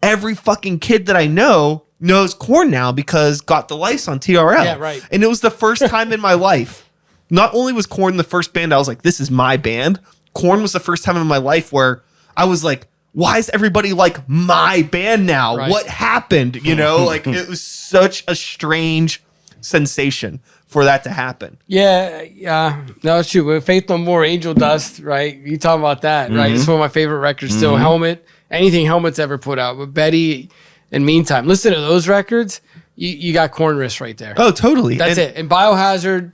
every fucking kid that I know knows Korn now because Got the Lice on TRL. Yeah, right. And it was the first time in my life. Not only was Korn the first band I was this is my band. Korn was the first time in my life where I was why is everybody my band now? Right. What happened? It was such a strange sensation for that to happen. Yeah. No, it's true. Faith No More, Angel Dust, right? You talk about that, right? It's one of my favorite records still. Helmet, anything Helmet's ever put out. But Betty and Meantime, listen to those records. you got Korn riffs right there. Oh, totally. That's it. And Biohazard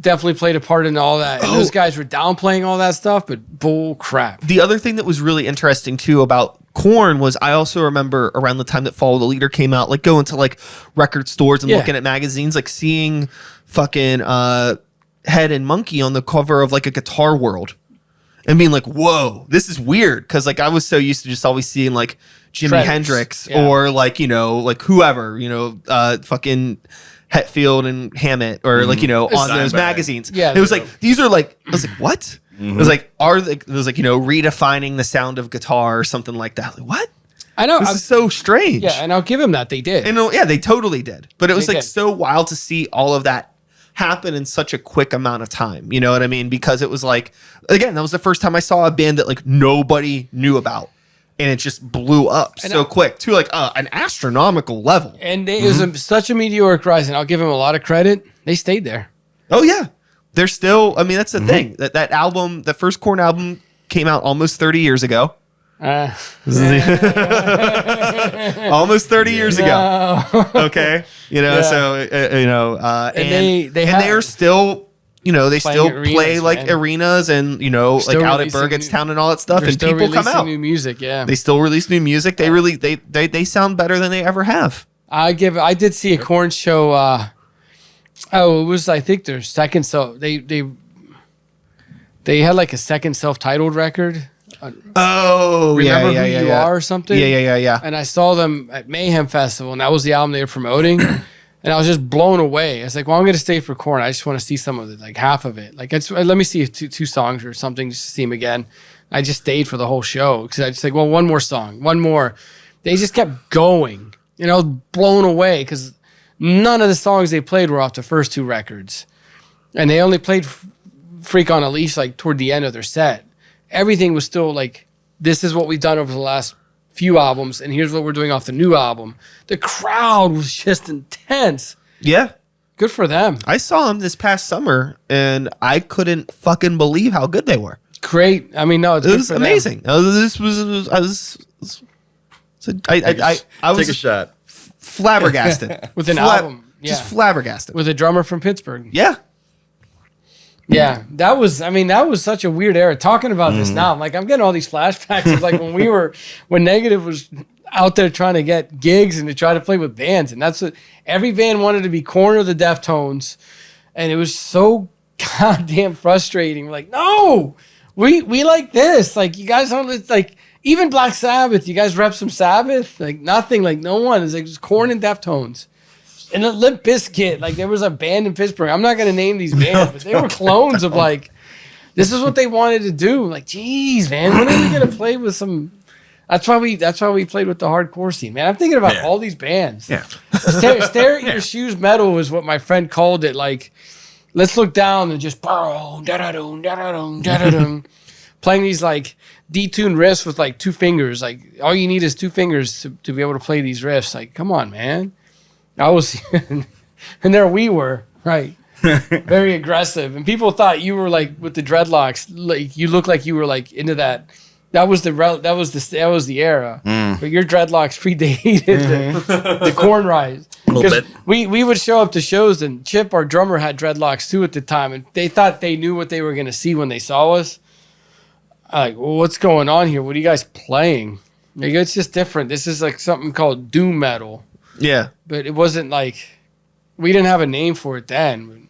definitely played a part in all that. And those guys were downplaying all that stuff, but bull crap. The other thing that was really interesting too about Korn was I also remember around the time that Follow the Leader came out, like going to like record stores and looking at magazines, like seeing fucking Head and Monkey on the cover of like a Guitar World and being like, whoa, this is weird. Cause like I was so used to just always seeing like Jimi Hendrix or like, you know, like whoever, you know, fucking Hetfield and Hammett or like, you know, on those magazines. Yeah. It was like, these are like, I was like, what? It was like, it was like, you know, redefining the sound of guitar or something like that. Like, what? I know. This is so strange. Yeah, and I'll give them that. They did. And yeah, they totally did. But it was They like did. so wild to see all of that happen in such a quick amount of time. You know what I mean? Because it was like, again, that was the first time I saw a band that like nobody knew about. And it just blew up so quick to like an astronomical level. And it was such a meteoric rise, and I'll give them a lot of credit. They stayed there. Oh, yeah. They're still, I mean, that's the thing. That album, that first Korn album came out almost 30 years ago. Almost 30 years ago. Okay. You know, so, you know, and they are still, you know, they still arenas, play like man. arenas and, you know, like out at Burgettstown and all that stuff. They're And still people come out. new music, yeah. They still release new music. They really, they sound better than they ever have. I did see a Korn show. It was, I think, their second they had like a second self-titled record. Oh, Remember Who You Are or something? Yeah. And I saw them at Mayhem Festival, and that was the album they were promoting. And I was just blown away. I was like, well, I'm going to stay for Korn. I just want to see some of it, like half of it. Like, let me see two songs or something just to see them again. I just stayed for the whole show because I just like, well, one more song, one more. They just kept going. You know, blown away because none of the songs they played were off the first two records. And they only played Freak on a Leash like toward the end of their set. Everything was still like, this is what we've done over the last few albums, and here's what we're doing off the new album. The crowd was just intense. Yeah. Good for them. I saw them this past summer, and I couldn't fucking believe how good they were. Great. I mean, no, it's It good was for amazing. them. This was I was Take a shot. flabbergasted With an album. Yeah. Just flabbergasted. With a drummer from Pittsburgh. Yeah. Yeah, that was such a weird era. Talking about this now, I'm like, I'm getting all these flashbacks of like when Negative was out there trying to get gigs and to try to play with bands. And that's what every band wanted to be Korn or the Deftones. And it was so goddamn frustrating. Like, no, we like this. Like, you guys don't, it's like, even Black Sabbath, you guys rep some Sabbath? Like, nothing, like, no one. It's like just Korn and Deftones. And the Limp Bizkit, like there was a band in Pittsburgh. I'm not going to name these bands, but they were clones of like, this is what they wanted to do. Like, geez, man, when are we going to play with some? That's why we played with the hardcore scene, man. I'm thinking about all these bands. Yeah. Stare at your shoes metal is what my friend called it. Like, let's look down and just playing these like detuned riffs with like two fingers. Like, all you need is two fingers to be able to play these riffs. Like, come on, man. I was, and there we were, right? Very aggressive, and people thought you were like with the dreadlocks, like you looked like you were like into that. That was the era. But your dreadlocks predated the Korn rise. Because we would show up to shows, and Chip, our drummer, had dreadlocks too at the time, and they thought they knew what they were going to see when they saw us. Like, well, what's going on here? What are you guys playing? Like, it's just different. This is like something called doom metal. Yeah. But it wasn't like, we didn't have a name for it then.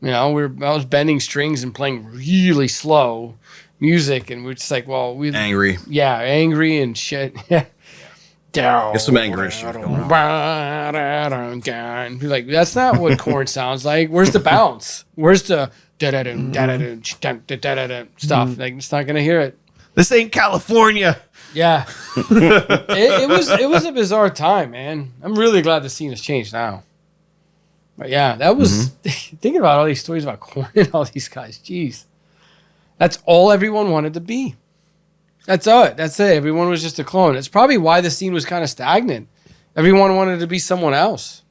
You know, I was bending strings and playing really slow music, and we're just like, well, Angry. Yeah, angry and shit. Yeah. Get some anger issues going on. And be like, that's not what Korn sounds like. Where's the bounce? Where's the stuff? Like, it's not gonna hear it. This ain't California. Yeah. it was a bizarre time, man. I'm really glad the scene has changed now. But yeah, that was thinking about all these stories about Korn and all these guys. Jeez. That's all everyone wanted to be. That's it. Everyone was just a clone. It's probably why the scene was kind of stagnant. Everyone wanted to be someone else.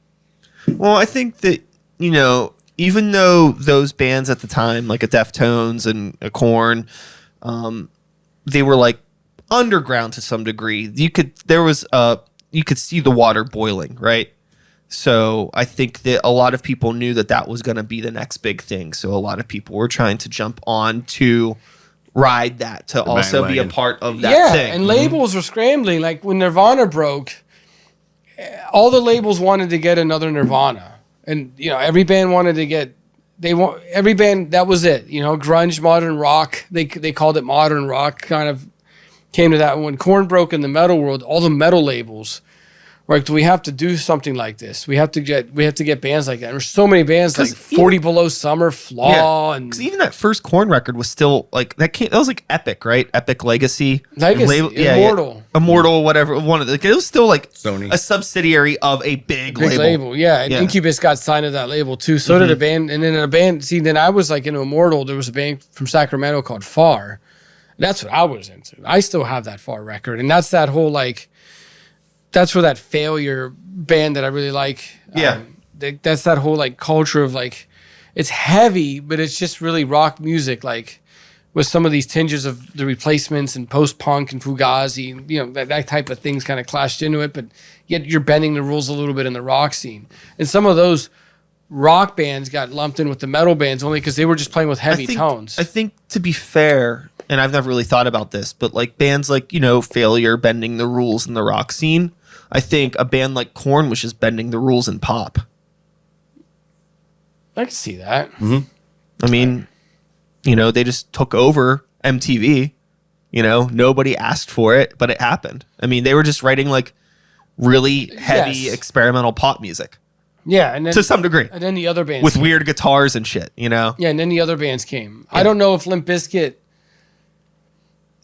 Well, I think that, you know, even though those bands at the time, like a Deftones and a Korn, they were like underground to some degree. You could see the water boiling, right? So I think that a lot of people knew that that was going to be the next big thing. So a lot of people were trying to jump on to ride that, to also be a part of that thing. And labels were scrambling. Like when Nirvana broke, all the labels wanted to get another Nirvana. And, every band wanted to get, every band, that was it. Grunge, modern rock, they called it modern rock, kind of came to that. When Korn broke in the metal world, all the metal labels were like, do we have to do something like this? We have to get bands like that. There's so many bands like 40 Below Summer, Flaw, and because even that first Korn record was still like that was like Epic, right? Epic Legacy, Immortal, whatever. One of it was still like Sony, a subsidiary of a big label. Yeah, and Incubus got signed to that label too. So did a band, and then a band. See, then I was like into Immortal. There was a band from Sacramento called Far. That's what I was into. I still have that Far record, and that's that whole like. That's where that Failure band that I really like. Yeah. That's that whole like culture of like, it's heavy, but it's just really rock music. Like with some of these tinges of the Replacements and post-punk and Fugazi, that type of things kind of clashed into it. But yet you're bending the rules a little bit in the rock scene. And some of those rock bands got lumped in with the metal bands only because they were just playing with heavy tones. I think to be fair, and I've never really thought about this, but like bands like, Failure bending the rules in the rock scene. I think a band like Korn was just bending the rules in pop. I can see that. Mm-hmm. I mean, they just took over MTV. Nobody asked for it, but it happened. I mean, they were just writing like really heavy experimental pop music. Yeah, and then to some degree. And then the other bands with weird guitars and shit, Yeah, and then the other bands came. Yeah. I don't know if Limp Bizkit.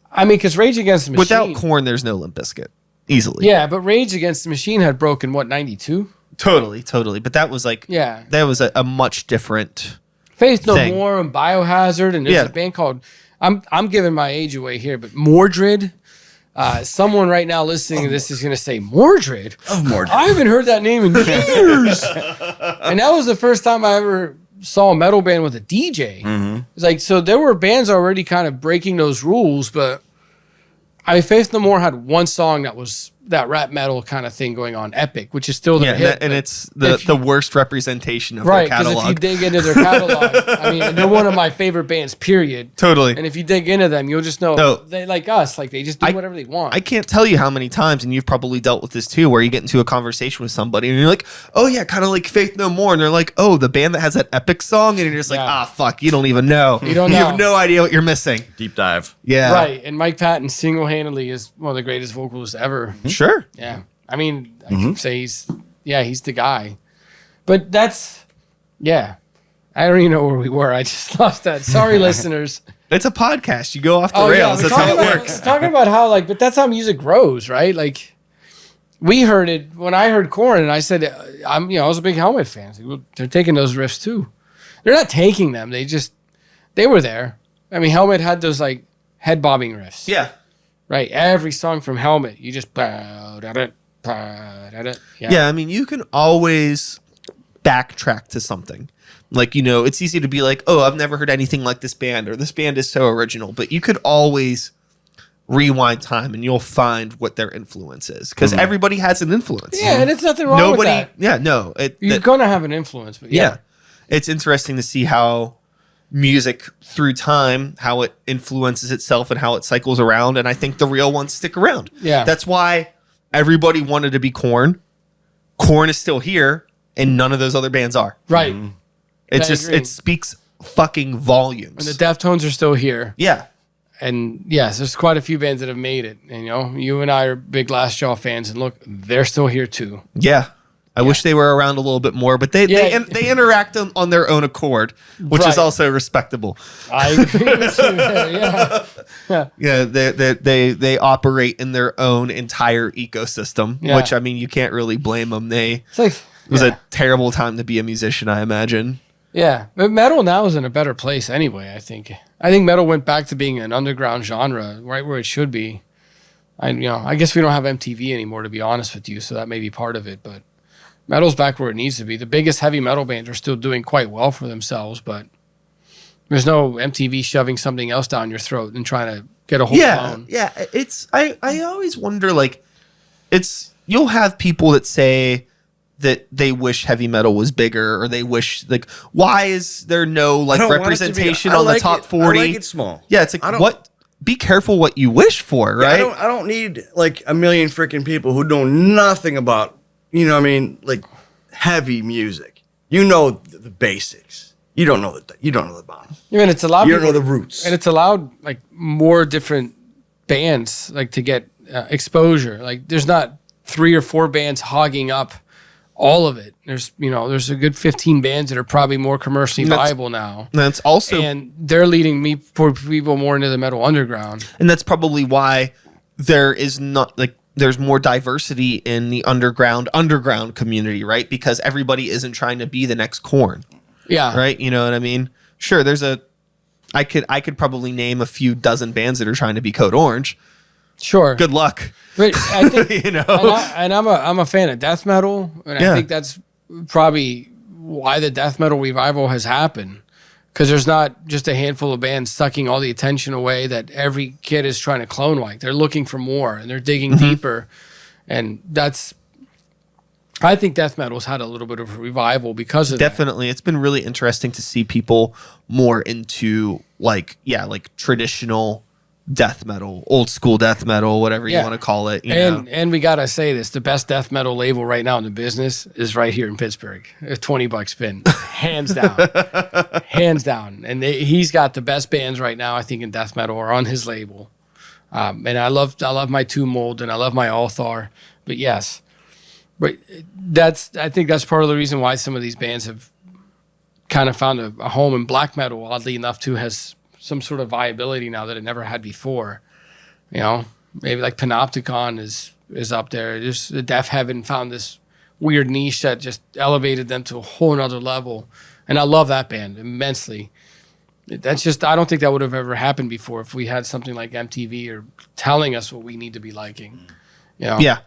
I mean, because Rage Against the Machine. Without Korn, there's no Limp Bizkit. Easily. Yeah, but Rage Against the Machine had broken, 92? Totally. But that was like, that was a much different Faith No More and Biohazard. And there's a band called, I'm giving my age away here, but Mordred. Someone right now listening to this is going to say, Mordred? I haven't heard that name in years. And that was the first time I ever saw a metal band with a DJ. Mm-hmm. It's like, so there were bands already kind of breaking those rules, but Faith No More had one song that was that rap metal kind of thing going on, Epic, which is still their hit. And it's the worst representation of their catalog. Right, because if you dig into their catalog, I mean, they're one of my favorite bands, period. Totally. And if you dig into them, you'll just know they like us. Like, they just do whatever they want. I can't tell you how many times, and you've probably dealt with this too, where you get into a conversation with somebody and you're like, oh yeah, kind of like Faith No More. And they're like, oh, the band that has that Epic song? And you're just like, fuck, you don't even know. You have no idea what you're missing. Deep dive. Yeah. Right. And Mike Patton single-handedly is one of the greatest vocalists ever. Mm-hmm. Sure. Yeah. I mean, I can say he's the guy. But that's, I don't even know where we were. I just lost that. Sorry, listeners. It's a podcast. You go off the rails. That's how it works. Talking about how, like, but that's how music grows, right? Like, we heard it when I heard Korn, and I said, I was a big Helmet fan. Like, well, they're taking those riffs too. They're not taking them. They were there. I mean, Helmet had those, like, head bobbing riffs. Yeah. Right. Every song from Helmet, you just I mean, you can always backtrack to something. Like, it's easy to be like, oh, I've never heard anything like this band, or this band is so original. But you could always rewind time and you'll find what their influence is. Because everybody has an influence. Yeah, and it's nothing wrong with that. Yeah, no. You're going to have an influence. But yeah. It's interesting to see how music through time, how it influences itself and how it cycles around. And I think the real ones stick around. Yeah. That's why everybody wanted to be Korn. Korn is still here, and none of those other bands are. Right. It speaks fucking volumes. And the Deftones are still here. Yeah. And yes, there's quite a few bands that have made it. And you and I are big Last Jaw fans, and look, they're still here too. Yeah. I wish they were around a little bit more, but they interact on their own accord, which is also respectable. I agree with you there, yeah. They operate in their own entire ecosystem, which, I mean, you can't really blame them. It was a terrible time to be a musician, I imagine. Yeah, but metal now is in a better place anyway, I think. I think metal went back to being an underground genre, right where it should be. I guess we don't have MTV anymore, to be honest with you, so that may be part of it, but metal's back where it needs to be. The biggest heavy metal bands are still doing quite well for themselves, but there's no MTV shoving something else down your throat and trying to get a whole clone. Yeah, I always wonder, like, you'll have people that say that they wish heavy metal was bigger, or they wish like, why is there no like representation on the top 40? I like it small. Yeah, it's like, what? Be careful what you wish for, right? I don't need like a million freaking people who know nothing about, you know what I mean, like heavy music. You know the basics. You don't know the bottom. I mean, it's allowed. You don't know the roots. And it's allowed like more different bands like to get exposure. Like there's not 3 or 4 bands hogging up all of it. There's a good 15 bands that are probably more commercially viable now. That's also, and they're leading me for people more into the metal underground. And that's probably why there's more diversity in the underground community, right? Because everybody isn't trying to be the next Korn. Yeah. Right? You know what I mean? Sure, I could probably name a few dozen bands that are trying to be Code Orange. Sure. Good luck. But I think, you know. I'm a fan of death metal, and I think that's probably why the death metal revival has happened. Because there's not just a handful of bands sucking all the attention away that every kid is trying to clone like. They're looking for more, and they're digging deeper. And I think death metal's had a little bit of a revival because of Definitely. It's been really interesting to see people more into like traditional death metal, old school death metal, whatever you want to call it. And we gotta say this: the best death metal label right now in the business is right here in Pittsburgh. A $20 spin, hands down, hands down. And he's got the best bands right now, I think, in death metal are on his label. And I love my Tomb Mold and I love my Althar. But yes, but I think that's part of the reason why some of these bands have kind of found a home in black metal. Oddly enough, too, has some sort of viability now that it never had before. You know, maybe like Panopticon is up there. Just the Deaf Heaven found this weird niche that just elevated them to a whole nother level. And I love that band immensely. That's just, I don't think that would have ever happened before if we had something like MTV or telling us what we need to be liking. You know? Yeah.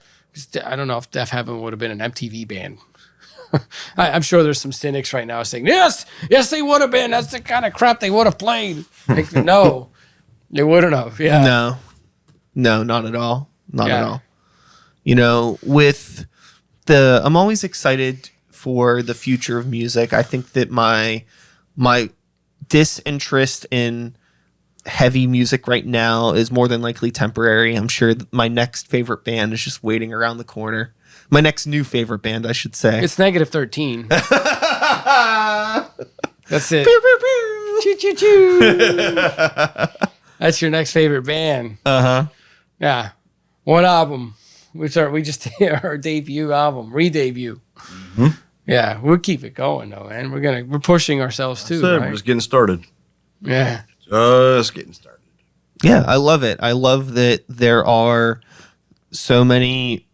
I don't know if Deaf Heaven would have been an MTV band. I'm sure there's some cynics right now saying, yes, they would have been. That's the kind of crap they would have played. Like, no, they wouldn't have. Yeah. No, not at all. Not at all. You know, I'm always excited for the future of music. I think that my disinterest in heavy music right now is more than likely temporary. I'm sure my next favorite band is just waiting around the corner. My next new favorite band, I should say. It's Negative 13. That's it. Choo, choo, choo. That's your next favorite band. Uh-huh. Yeah. One album. We just did our debut album, re-debut. Mm-hmm. Yeah, we'll keep it going though, man. We're pushing ourselves too. Right? We're just getting started. Yeah. Just getting started. Yeah, I love it. I love that there are so many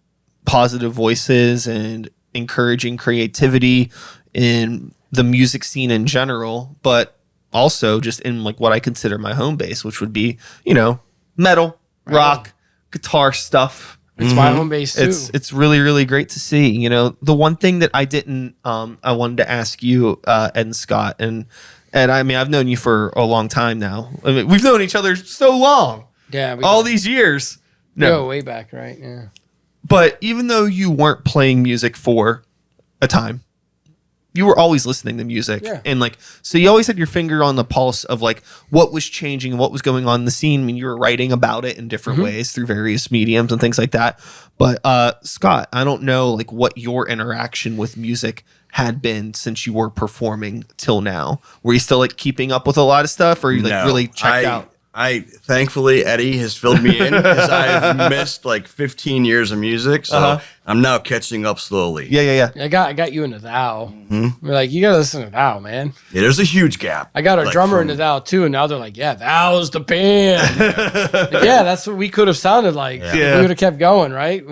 positive voices and encouraging creativity in the music scene in general, but also just in like what I consider my home base, which would be, you know, metal, rock, guitar stuff. It's my home base too. It's really, really great to see. You know, the one thing that I didn't, I wanted to ask you, Ed and Scott, and I mean, I've known you for a long time now. I mean, we've known each other so long. Yeah. All these years. No, way back, right? Yeah. But even though you weren't playing music for a time, you were always listening to music. Yeah. And like, so you always had your finger on the pulse of like what was changing and what was going on in the scene. I mean, you were writing about it in different ways through various mediums and things like that. But Scott, I don't know like what your interaction with music had been since you were performing till now. Were you still like keeping up with a lot of stuff, or are you like really checked out? I thankfully Eddie has filled me in because I've missed like 15 years of music, so I'm now catching up slowly. Yeah. I got you into Thou. Mm-hmm. We're like, you gotta listen to Thou, man. Yeah, there's a huge gap. I got our drummer into Thou too, and now they're like, yeah, Thou's the band. Yeah, that's what we could have sounded like. Yeah. We would have kept going, right?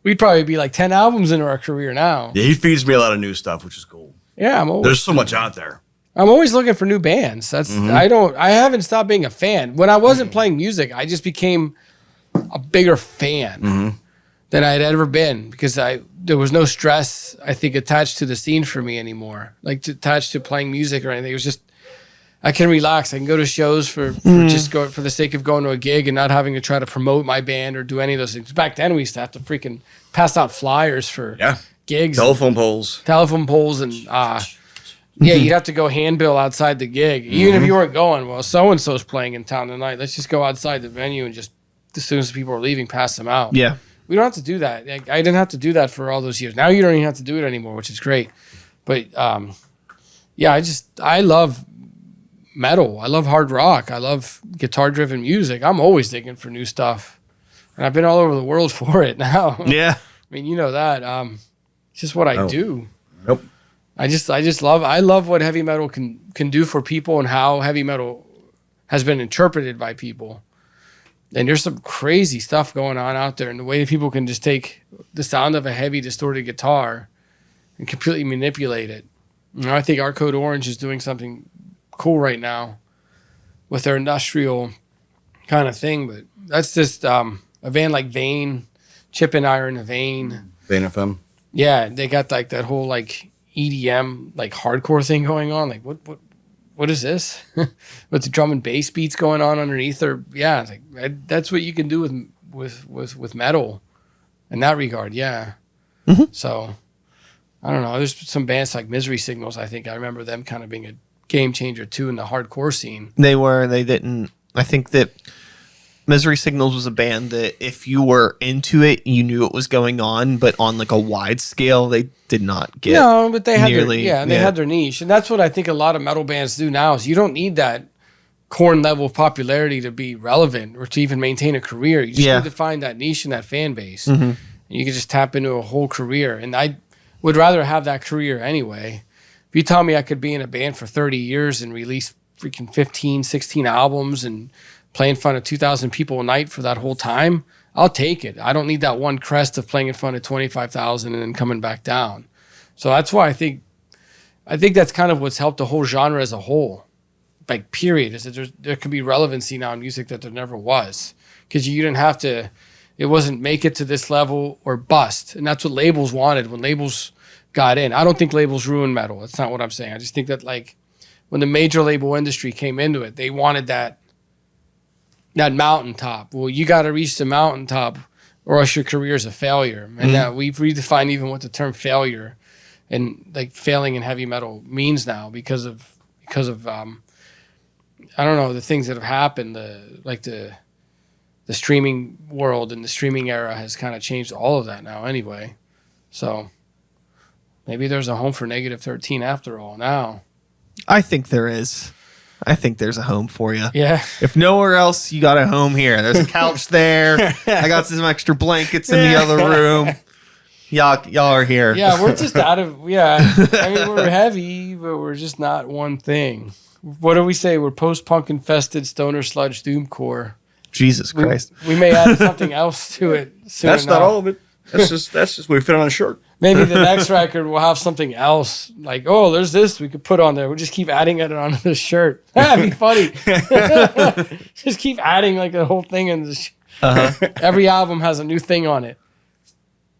We'd probably be like 10 albums into our career now. Yeah, he feeds me a lot of new stuff, which is cool. Yeah, there's so much out there. I'm always looking for new bands. That's I haven't stopped being a fan. When I wasn't playing music, I just became a bigger fan than I had ever been because there was no stress, I think, attached to the scene for me anymore. Like attached to playing music or anything. It was just I can relax. I can go to shows for the sake of going to a gig and not having to try to promote my band or do any of those things. Back then we used to have to freaking pass out flyers for gigs, Telephone poles, and yeah, you'd have to go handbill outside the gig, even if you weren't going. Well, so and so's playing in town tonight. Let's just go outside the venue and just as soon as people are leaving, pass them out. Yeah. We don't have to do that. Like, I didn't have to do that for all those years. Now you don't even have to do it anymore, which is great. But yeah, I love metal. I love hard rock. I love guitar-driven music. I'm always digging for new stuff, and I've been all over the world for it now. Yeah. I mean, you know that. It's just what I do. Nope. I love what heavy metal can do for people and how heavy metal has been interpreted by people. And there's some crazy stuff going on out there, and the way that people can just take the sound of a heavy distorted guitar and completely manipulate it. You know, I think Our Code Orange is doing something cool right now with their industrial kind of thing, but that's just a band like Vane, Chip and Iron Vane. Vane FM. Yeah, they got like that whole like EDM like hardcore thing going on. Like what is this? With the drum and bass beats going on underneath, or yeah, it's like that's what you can do with metal in that regard. Yeah. Mm-hmm. So I don't know. There's some bands like Misery Signals. I think I remember them kind of being a game changer too in the hardcore scene. They were. They didn't. I think that Misery Signals was a band that if you were into it, you knew it was going on, but on like a wide scale, they did not get. No, but they had nearly, they had their niche, and that's what I think a lot of metal bands do now. Is you don't need that Korn level of popularity to be relevant or to even maintain a career. You just need to find that niche and that fan base, and you can just tap into a whole career. And I would rather have that career anyway. If you tell me I could be in a band for 30 years and release freaking 15, 16 albums and play in front of 2,000 people a night for that whole time, I'll take it. I don't need that one crest of playing in front of 25,000 and then coming back down. So that's why I think that's kind of what's helped the whole genre as a whole, like period, is that there can be relevancy now in music that there never was. Because you didn't have to, it wasn't make it to this level or bust. And that's what labels wanted when labels got in. I don't think labels ruin metal. That's not what I'm saying. I just think that like when the major label industry came into it, they wanted that mountaintop. Well, you got to reach the mountaintop or else your career is a failure. And now we've redefined even what the term failure and like failing in heavy metal means now because of I don't know, the things that have happened, the streaming world and the streaming era has kind of changed all of that now anyway. So maybe there's a home for Negative 13 after all now. I think there is. I think there's a home for you. Yeah. If nowhere else, you got a home here. There's a couch there. I got some extra blankets in the other room. Y'all are here. Yeah, we're just I mean, we're heavy, but we're just not one thing. What do we say? We're post-punk infested stoner sludge doomcore. Jesus Christ. We may add something else to it soon. That's not all of it. That's just we fit on a shirt. Maybe the next record will have something else. Like, oh, there's this we could put on there. We'll just keep adding it onto the shirt. That'd be funny. Just keep adding like the whole thing in the Every album has a new thing on it.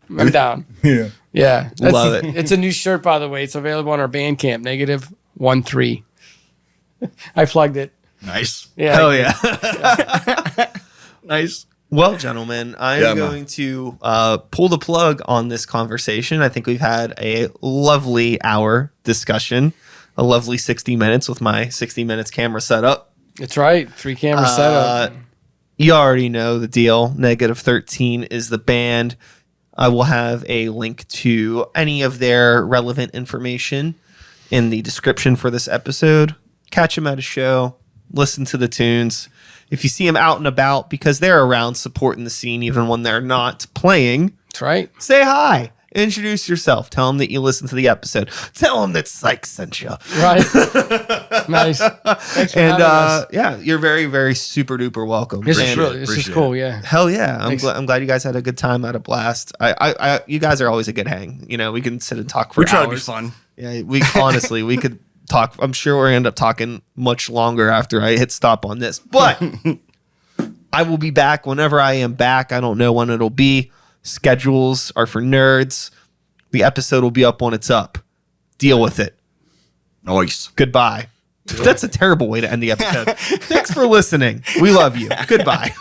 I'm down. Yeah. Love it. It's a new shirt, by the way. It's available on our Bandcamp, -13. I plugged it. Nice. Yeah. Hell yeah. Nice. Well, gentlemen, I'm going to pull the plug on this conversation. I think we've had a lovely hour discussion, a lovely 60 minutes with my 60 minutes camera setup. That's right. 3 camera setup. You already know the deal. -13 is the band. I will have a link to any of their relevant information in the description for this episode. Catch them at a show. Listen to the tunes. If you see them out and about, because they're around supporting the scene even when they're not playing, That's right. say hi. Introduce yourself. Tell them that you listened to the episode. Tell them that Psych sent you. Right. Nice. Thanks for having us. Yeah, you're very, very super duper welcome. This Brandon. is cool. Yeah. Hell yeah. Thanks. I'm glad you guys had a good time, had a blast. You guys are always a good hang. You know, we can sit and talk for We try hours. to be fun. Yeah, we honestly, we could talk. I'm sure we're going to end up talking much longer after I hit stop on this. But I will be back whenever I am back. I don't know when it'll be. Schedules are for nerds. The episode will be up when it's up. Deal with it. Nice. Goodbye. That's a terrible way to end the episode. Thanks for listening. We love you. Goodbye.